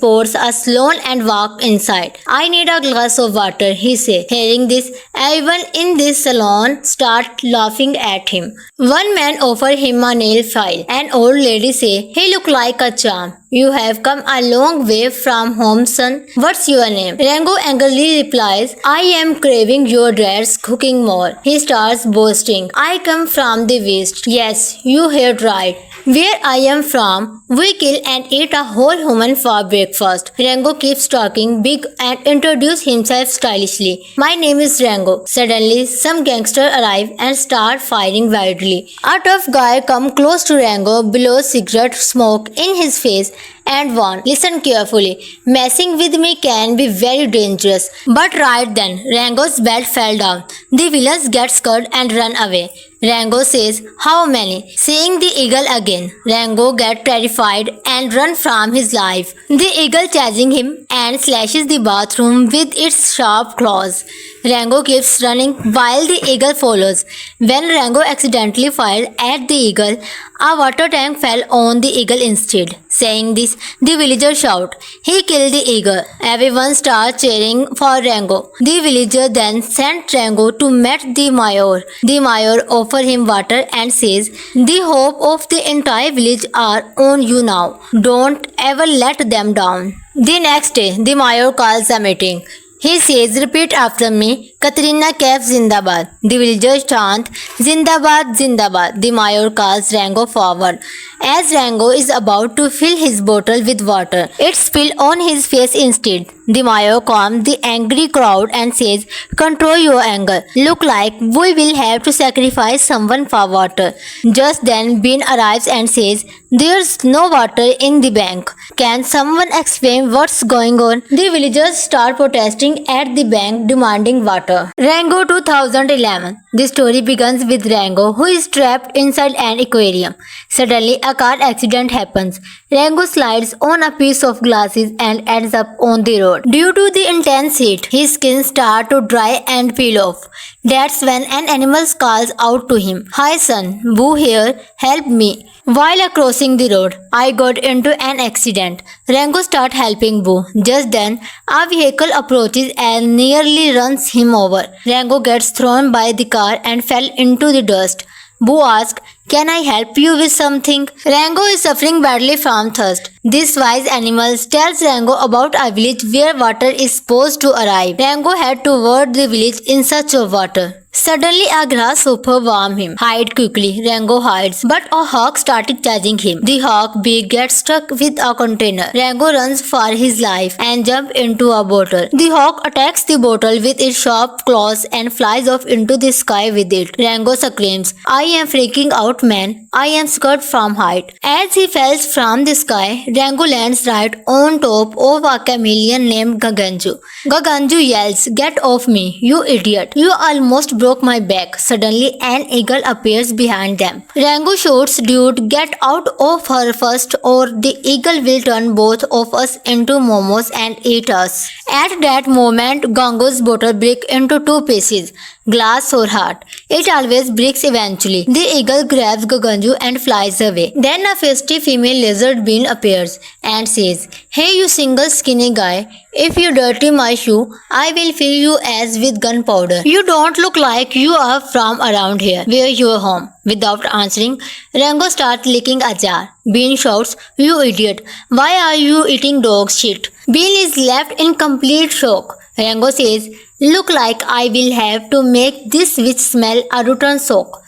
[SPEAKER 1] pours a stone and walks inside. I need a glass of water, he says. Hearing this, everyone in this salon start laughing at him. One man offers him a nail file. An old lady says, He look like a charm. You have come a long way from home, son. What's your name? Rango angrily replies, I am craving your dad's cooking more. He starts boasting. I come from the west. Yes, you heard right. Where I am from, we kill and eat a whole human for breakfast. Rango keeps talking big and introduces himself stylishly. My name is Rango. Suddenly, some gangsters arrive and start firing wildly. A tough guy comes close to Rango, blows cigarette smoke in his face and warns, Listen carefully. Messing with me can be very dangerous. But right then, Rango's belt fell down. The villains get scared and run away. Rango says, How many? Seeing the eagle again, Rango gets terrified and runs from his life. The eagle chasing him and slashes the bathroom with its sharp claws. Rango keeps running while the eagle follows. When Rango accidentally fired at the eagle, a water tank fell on the eagle instead. Saying this, the villagers shout, He killed the eagle. Everyone starts cheering for Rango. The villager then sent Rango to meet the mayor. The mayor offers him water and says, The hope of the entire village are on you now. Don't ever let them down. The next day, the mayor calls a meeting. He says, Repeat after me, Katrina Kaif Zindabad. The villagers chant, Zindabad, Zindabad. The mayor calls Rango forward. As Rango is about to fill his bottle with water, it spills on his face instead. The mayor calms the angry crowd and says, Control your anger. Look like we will have to sacrifice someone for water. Just then, Bean arrives and says, There's no water in the bank. Can someone explain what's going on? The villagers start protesting at the bank demanding water. Rango 2011. The story begins with Rango, who is trapped inside an aquarium. Suddenly, a car accident happens. Rango slides on a piece of glasses and ends up on the road. Due to the intense heat, his skin starts to dry and peel off. That's when an animal calls out to him, Hi son, Boo here, help me. While crossing the road, I got into an accident. Rango starts helping Boo. Just then, a vehicle approaches and nearly runs him over. Rango gets thrown by the car and fell into the dust. Boo asks, Can I help you with something? Rango is suffering badly from thirst. This wise animal tells Rango about a village where water is supposed to arrive. Rango heads toward the village in search of water. Suddenly a grasshopper warmed him. Hide quickly, Rango hides, but a hawk started chasing him. The hawk beak gets stuck with a container. Rango runs for his life and jumps into a bottle. The hawk attacks the bottle with its sharp claws and flies off into the sky with it. Rango screams, I am freaking out, man. I am scared from height. As he falls from the sky, Rango lands right on top of a chameleon named Gaganju. Gaganju yells, Get off me, you idiot. You almost broke my back. Suddenly, an eagle appears behind them. Rango shouts, Dude, get out of her first or the eagle will turn both of us into momos and eat us. At that moment, Gango's bottle breaks into two pieces, glass or heart. It always breaks eventually. The eagle grabs Gaganju and flies away. Then a feisty female lizard being appears and says, Hey you single skinny guy, if you dirty my shoe, I will fill you as with gunpowder. You don't look like you are from around here. Where your home? Without answering, Rango starts licking a jar. Bean shouts, You idiot, why are you eating dog shit? Bean is left in complete shock. Rango says, Look like I will have to make this witch smell a rotten sock.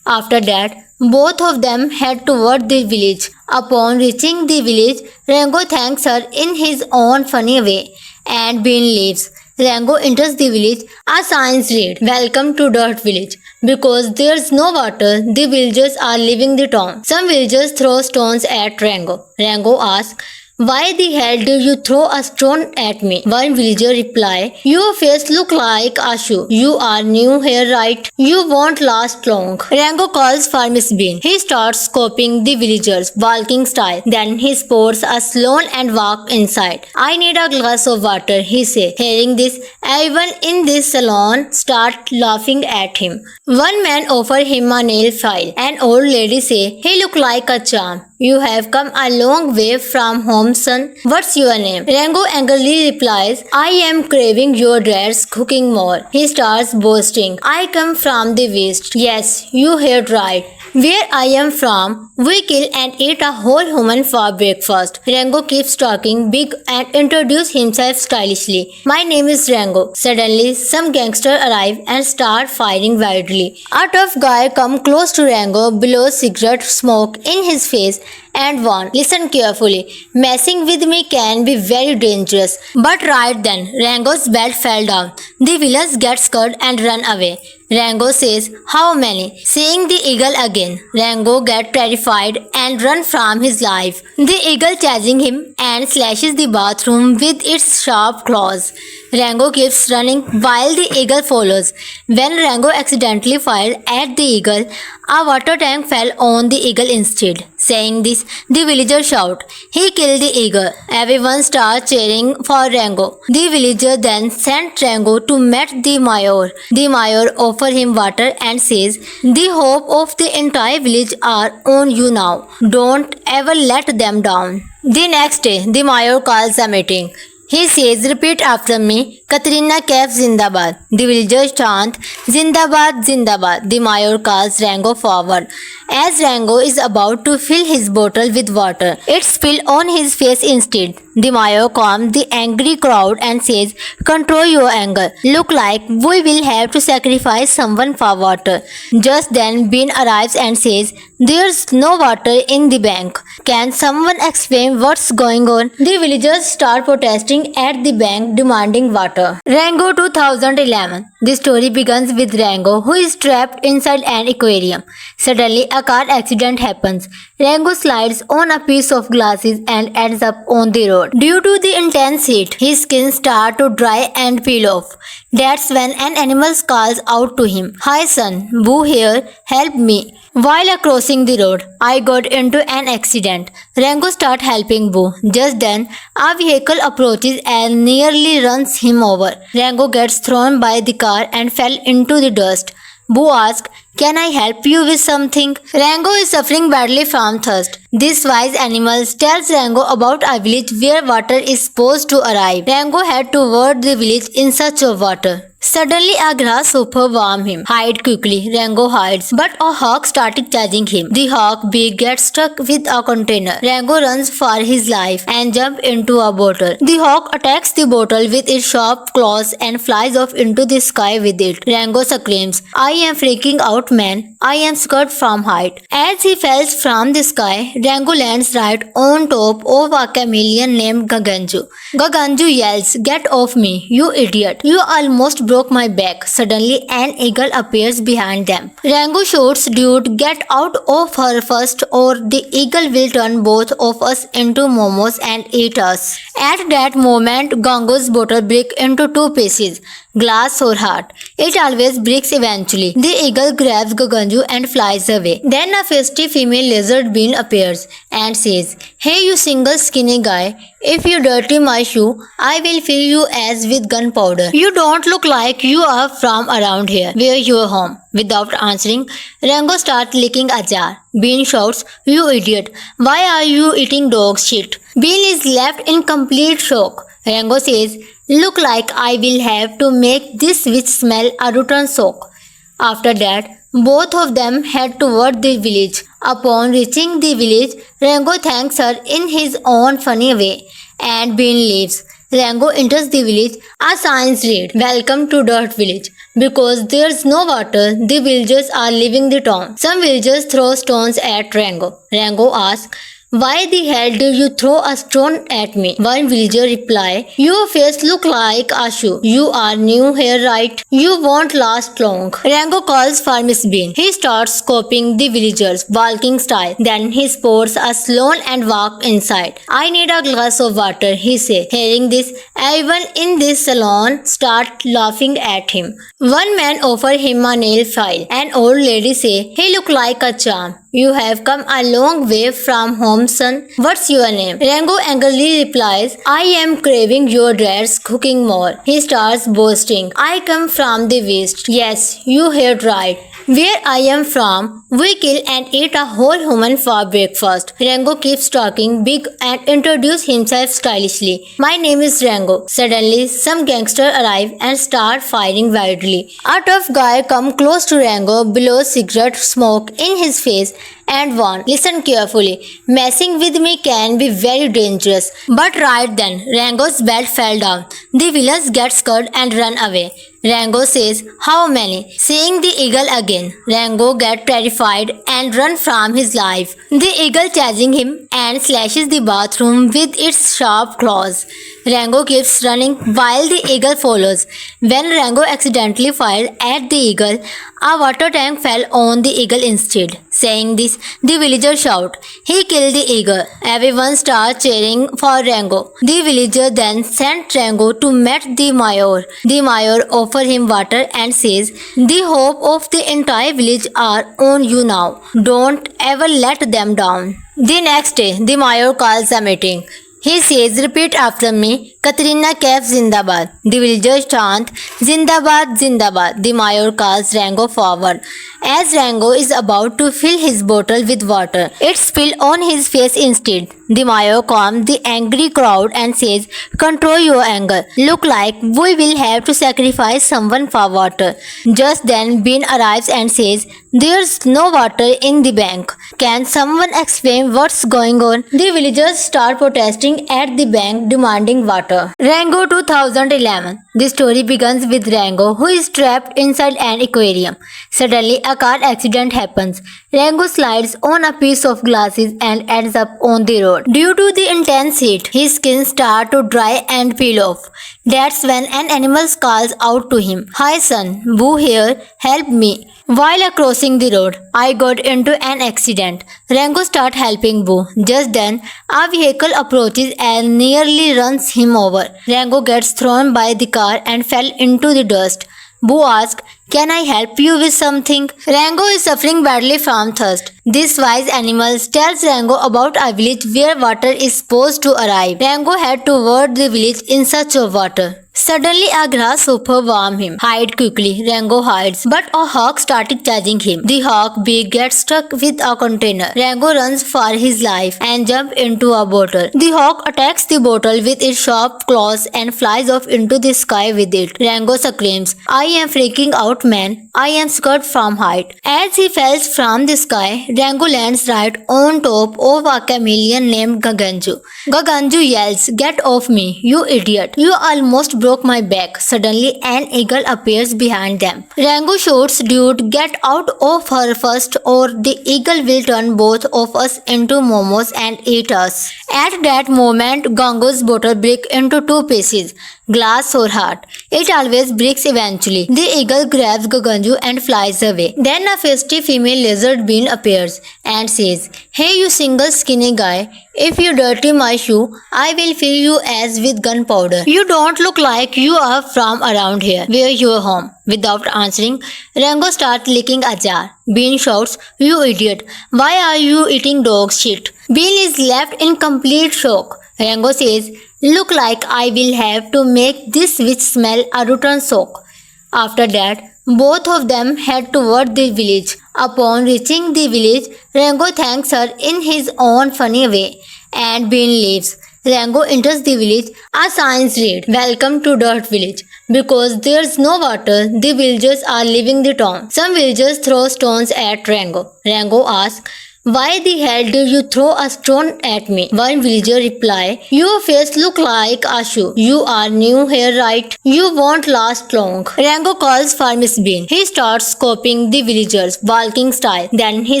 [SPEAKER 1] After that, both of them head toward the village. Upon reaching the village, Rango thanks her in his own funny way, and Bean leaves. Rango enters the village. A sign reads, Welcome to Dirt Village. Because there's no water, the villagers are leaving the town. Some villagers throw stones at Rango. Rango asks, Why the hell did you throw a stone at me? One villager replies, Your face look like a shoe. You are new here, right? You won't last long. Rango calls for Miss Bean. He starts scoping the villagers, walking style. Then he pours a stone and walks inside. I need a glass of water, he says. Hearing this, everyone in this salon start laughing at him. One man offers him a nail file. An old lady says, He look like a charm. You have come a long way from home, son. What's your name? Rango angrily replies, I am craving your dad's cooking more. He starts boasting. I come from the west. Yes, you heard right. Where I am from, we kill and eat a whole human for breakfast. Rango keeps talking big and introduces himself stylishly. My name is Rango. Suddenly, some gangsters arrive and start firing wildly. A tough guy comes close to Rango, blows cigarette smoke in his face and warns, Listen carefully. Messing with me can be very dangerous. But right then, Rango's belt fell down. The villains get scared and run away. Rango says, How many? Seeing the eagle again, Rango gets terrified and runs from his life. The eagle chasing him and slashes the bathroom with its sharp claws. Rango keeps running while the eagle follows. When Rango accidentally fired at the eagle, a water tank fell on the eagle instead. Saying this, the villagers shout, He killed the eagle. Everyone starts cheering for Rango. The villager then sent Rango to meet the mayor. The mayor offers him water and says, The hope of the entire village are on you now. Don't ever let them down. The next day, the mayor calls a meeting. He says, Repeat after me, Katrina Kaif Zindabad. The villagers chant, Zindabad, Zindabad. The mayor calls Rango forward. As Rango is about to fill his bottle with water, it spills on his face instead. The mayor calms the angry crowd and says, Control your anger. Look like we will have to sacrifice someone for water. Just then, Bean arrives and says, There's no water in the bank. Can someone explain what's going on? The villagers start protesting at the bank demanding water. Rango 2011. The story begins with Rango, who is trapped inside an aquarium. Suddenly, a car accident happens. Rango slides on a piece of glasses and ends up on the road. Due to the intense heat, his skin starts to dry and peel off. That's when an animal calls out to him, Hi son, Boo here, help me. While crossing the road, I got into an accident. Rango starts helping Boo. Just then, a vehicle approaches and nearly runs him over. Rango gets thrown by the car and fell into the dust. Boo asks, Can I help you with something? Rango is suffering badly from thirst. This wise animal tells Rango about a village where water is supposed to arrive. Rango had toward the village in search of water. Suddenly a grasshopper warned him. Hide quickly. Rango hides, but a hawk started chasing him. The hawk beak gets stuck with a container. Rango runs for his life and jumps into a bottle. The hawk attacks the bottle with its sharp claws and flies off into the sky with it. Rango screams, I am freaking out, man. I am scared from height. As he falls from the sky, Rango lands right on top of a chameleon named Gaganju. Gaganju yells, Get off me, you idiot. You almost broke my back. Suddenly, an eagle appears behind them. Rango shouts, Dude, get out of her first or the eagle will turn both of us into momos and eat us. At that moment, Gango's bottle breaks into two pieces, glass or heart. It always breaks eventually. The eagle grabs Gaganju and flies away. Then a feisty female lizard bean appears and says, Hey you single skinny guy, if you dirty my shoe, I will fill you as with gunpowder. You don't look like you are from around here. Where your home? Without answering, Rango starts licking a jar. Bean shouts, You idiot, why are you eating dog shit? Bean is left in complete shock. Rango says, Look like I will have to make this witch smell a rotten sock. After that, both of them head toward the village. Upon reaching the village, Rango thanks her in his own funny way, and Bean leaves. Rango enters the village. A sign reads, Welcome to Dirt Village. Because there's no water, the villagers are leaving the town. Some villagers throw stones at Rango. Rango asks, Why the hell did you throw a stone at me? One villager replies, Your face look like a shoe. You are new here, right? You won't last long. Rango calls for Miss Bean. He starts scoping the villagers, walking style. Then he pours a stone and walks inside. I need a glass of water, he says. Hearing this, everyone in this salon starts laughing at him. One man offers him a nail file. An old lady says, He look like a charm. You have come a long way from home, son. What's your name? Rango angrily replies, I am craving your dad's cooking more. He starts boasting. I come from the west. Yes, you heard right. Where I am from, we kill and eat a whole human for breakfast. Rango keeps talking big and introduces himself stylishly. My name is Rango. Suddenly, some gangsters arrive and start firing wildly. A tough guy comes close to Rango, blows cigarette smoke in his face and warns, Listen carefully. Messing with me can be very dangerous. But right then, Rango's belt fell down. The villains get scared and run away. Rango says, How many? Seeing the eagle again, Rango gets terrified and runs from his life. The eagle chasing him and slashes the bathroom with its sharp claws. Rango keeps running while the eagle follows. When Rango accidentally fired at the eagle, a water tank fell on the eagle instead. Saying this, the villagers shout, He killed the eagle. Everyone starts cheering for Rango. The villager then sent Rango to meet the mayor. The mayor offers him water and says, The hope of the entire village are on you now. Don't ever let them down. The next day, the mayor calls a meeting. He says, Repeat after me, Katrina Kaif Zindabad. The villagers chant, Zindabad, Zindabad. The mayor calls Rango forward. As Rango is about to fill his bottle with water, it spills on his face instead. The mayor calms the angry crowd and says, Control your anger. Look like we will have to sacrifice someone for water. Just then, Bean arrives and says, There's no water in the bank. Can someone explain what's going on? The villagers start protesting at the bank demanding water. Rango 2011. The story begins with Rango, who is trapped inside an aquarium. Suddenly, a car accident happens. Rango slides on a piece of glasses and ends up on the road. Due to the intense heat, his skin starts to dry and peel off. That's when an animal calls out to him, Hi son, Boo here, help me. While crossing the road, I got into an accident. Rango starts helping Boo. Just then, a vehicle approaches and nearly runs him over. Rango gets thrown by the car and fell into the dust. Boo asks, Can I help you with something? Rango is suffering badly from thirst. This wise animal tells Rango about a village where water is supposed to arrive. Rango head toward the village in search of water. Suddenly a grasshopper warmed him. Hide quickly, Rango hides, but a hawk started chasing him. The hawk beak gets stuck with a container. Rango runs for his life and jumps into a bottle. The hawk attacks the bottle with its sharp claws and flies off into the sky with it. Rango screams, I am freaking out, man. I am scared from height. As he falls from the sky, Rango lands right on top of a chameleon named Gaganju. Gaganju yells, Get off me, you idiot. You almost broke my back. Suddenly, an eagle appears behind them. Rango shouts, Dude, get out of her first or the eagle will turn both of us into momos and eat us. At that moment, Gango's bottle breaks into two pieces, glass or heart. It always breaks eventually. The eagle grabs Gaganju and flies away. Then a feisty female lizard being appears and says, Hey you single skinny guy, if you dirty my shoe, I will fill you as with gunpowder. You don't look like you are from around here. Where your home? Without answering, Rango starts licking a jar. Bean shouts, You idiot, why are you eating dog shit? Bean is left in complete shock. Rango says, Look like I will have to make this witch smell a rotten sock. After that, both of them head toward the village. Upon reaching the village, Rango thanks her in his own funny way, and Bean leaves. Rango enters the village. A sign reads, Welcome to Dirt Village. Because there's no water, the villagers are leaving the town. Some villagers throw stones at Rango. Rango asks, Why the hell did you throw a stone at me? One villager replies, Your face look like a shoe. You are new here, right? You won't last long. Rango calls for Miss Bean. He starts scoping the villagers, walking style. Then he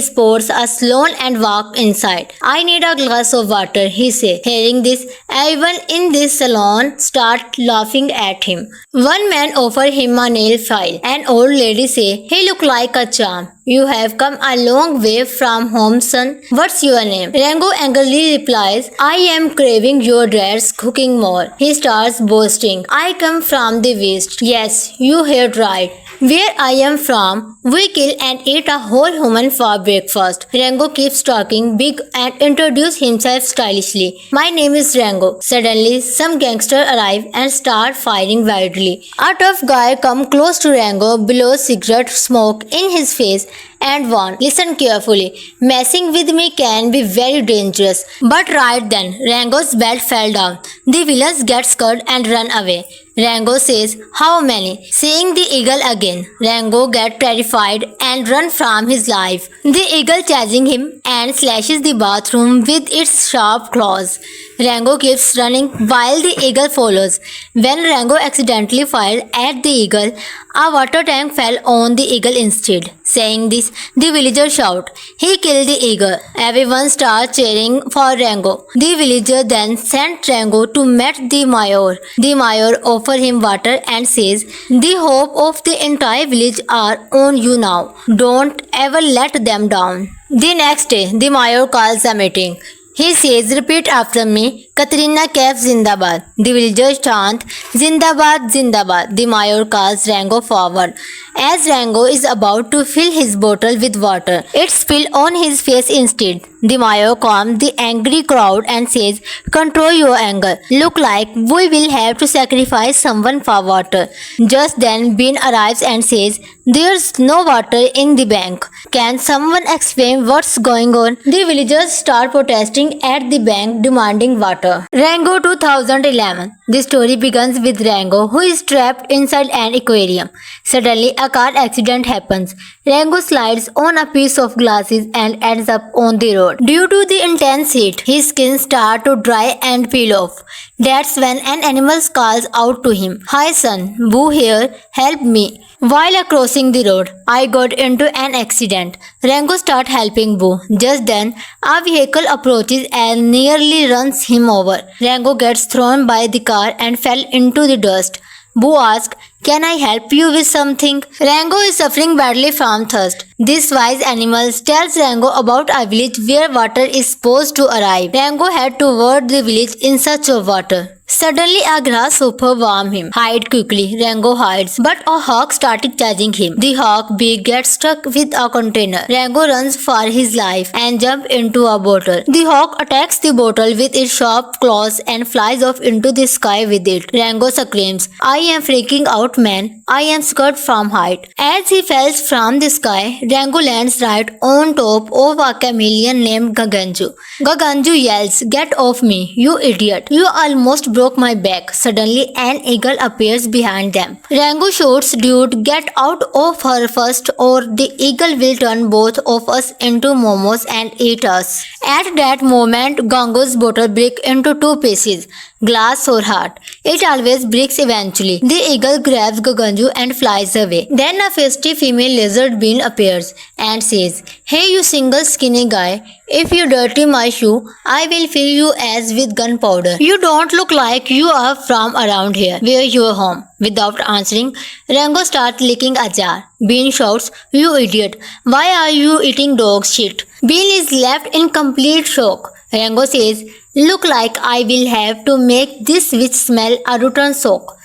[SPEAKER 1] pours a sloan and walks inside. I need a glass of water, he says. Hearing this, everyone in this salon start laughing at him. One man offers him a nail file. An old lady says, He look like a charm. You have come a long way from home, son. What's your name? Rango angrily replies, I am craving your dad's cooking more. He starts boasting. I come from the west. Yes, you heard right. Where I am from, we kill and eat a whole human for breakfast. Rango keeps talking big and introduces himself stylishly. My name is Rango. Suddenly, some gangsters arrive and start firing wildly. A tough guy comes close to Rango, blows cigarette smoke in his face and warns, Listen carefully. Messing with me can be very dangerous. But right then, Rango's belt fell down. The villains get scared and run away. Rango says, How many? Seeing the eagle again, Rango gets terrified and runs from his life. The eagle chasing him and slashes the bathroom with its sharp claws. Rango keeps running while the eagle follows. When Rango accidentally fired at the eagle, a water tank fell on the eagle instead. Saying this, the villagers shout, He killed the eagle. Everyone starts cheering for Rango. The villager then sent Rango to meet the mayor. The mayor offers him water and says, The hope of the entire village are on you now. Don't ever let them down. The next day, the mayor calls a meeting. He says, Repeat after me, Katrina Kaif Zindabad. The villagers chant, Zindabad, Zindabad. The mayor calls Rango forward. As Rango is about to fill his bottle with water, it spills on his face instead. The mayor calms the angry crowd and says, Control your anger. Look like we will have to sacrifice someone for water. Just then, Bean arrives and says, There's no water in the bank. Can someone explain what's going on? The villagers start protesting at the bank demanding water. Rango 2011. The story begins with Rango, who is trapped inside an aquarium. Suddenly, a car accident happens. Rango slides on a piece of glasses and ends up on the road. Due to the intense heat, his skin starts to dry and peel off. That's when an animal calls out to him. Hi son, Boo here, help me. While crossing the road, I got into an accident. Rango starts helping Boo. Just then, a vehicle approaches and nearly runs him over. Rango gets thrown by the car and fell into the dust. Boo asks, Can I help you with something? Rango is suffering badly from thirst. This wise animal tells Rango about a village where water is supposed to arrive. Rango heads toward the village in search of water. Suddenly a grasshopper warmed him. Hide quickly, Rango hides, but a hawk started chasing him. The hawk beak gets stuck with a container. Rango runs for his life and jumps into a bottle. The hawk attacks the bottle with its sharp claws and flies off into the sky with it. Rango screams, I am freaking out, man. I am scared from height. As he falls from the sky, Rango lands right on top of a chameleon named Gaganju. Gaganju yells, Get off me, you idiot. You almost broke my back. Suddenly, an eagle appears behind them. Rango shouts, Dude, get out of her first, or the eagle will turn both of us into momos and eat us. At that moment, Gango's bottle breaks into two pieces, glass or heart. It always breaks eventually. The eagle grabs Gaganju and flies away. Then a feisty female lizard being appears and says, Hey you single skinny guy, if you dirty my shoe, I will fill you as with gunpowder. You don't look like you are from around here. Where your home? Without answering, Rango starts licking a jar. Bean shouts, You idiot, why are you eating dog shit? Bean is left in complete shock. Rango says, Look like I will have to make this witch smell a rotten sock.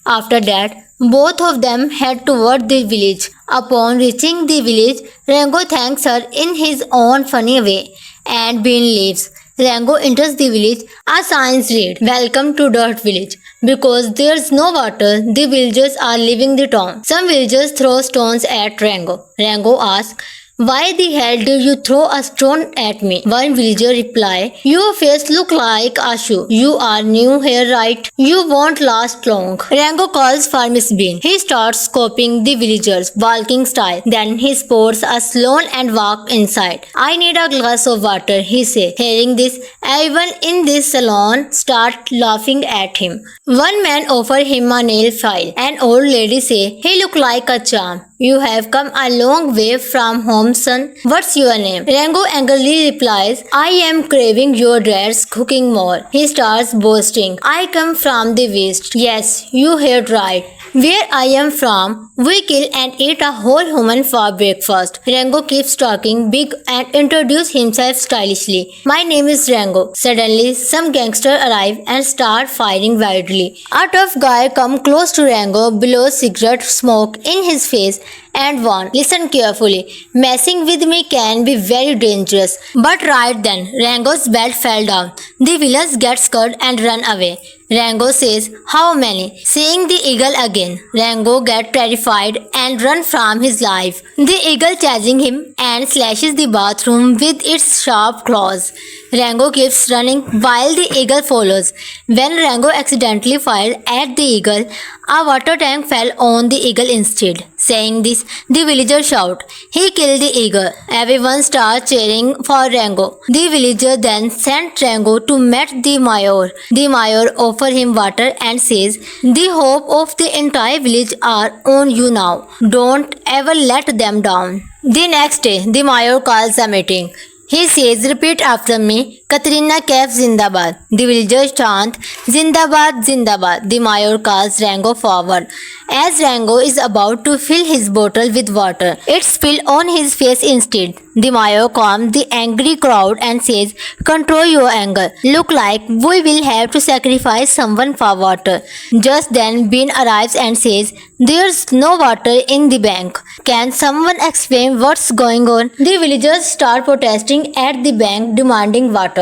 [SPEAKER 1] After that, both of them head toward the village. Upon reaching the village, Rango thanks her in his own funny way, and Bean leaves. Rango enters the village. A sign reads, Welcome to Dirt Village. Because there's no water, the villagers are leaving the town. Some villagers throw stones at Rango. Rango asks, Why the hell did you throw a stone at me? One villager replies, Your face look like a shoe. You are new here, right? You won't last long. Rango calls for Miss Bean. He starts copying the villagers' walking style. Then he pours a stone and walks inside. I need a glass of water, he says. Hearing this, everyone in this salon starts laughing at him. One man offers him a nail file. An old lady says, He look like a charm. You have come a long way from home, son. What's your name? Rango angrily replies, I am craving your dad's cooking more. He starts boasting. I come from the west. Yes, you heard right. Where I am from, we kill and eat a whole human for breakfast. Rango keeps talking big and introduces himself stylishly. My name is Rango. Suddenly, some gangsters arrive and start firing wildly. A tough guy comes close to Rango, blows cigarette smoke in his face and warns, Listen carefully. Messing with me can be very dangerous. But right then, Rango's belt fell down. The villains get scared and run away. Rango says, How many? Seeing the eagle again, Rango gets terrified and runs from his life. The eagle chasing him and slashes the bathroom with its sharp claws. Rango keeps running while the eagle follows. When Rango accidentally fired at the eagle, a water tank fell on the eagle instead. Saying this, the villagers shout, He killed the eagle. Everyone starts cheering for Rango. The villager then sent Rango to meet the mayor. The mayor offers him water and says, The hope of the entire village are on you now. Don't ever let them down. The next day, the mayor calls a meeting. He says, Repeat after me, Katrina Kaif Zindabad. The villagers chant, Zindabad, Zindabad. The mayor calls Rango forward. As Rango is about to fill his bottle with water, it spills on his face instead. The mayor calms the angry crowd and says, Control your anger. Look like we will have to sacrifice someone for water. Just then, Bean arrives and says, There's no water in the bank. Can someone explain what's going on? The villagers start protesting at the bank demanding water.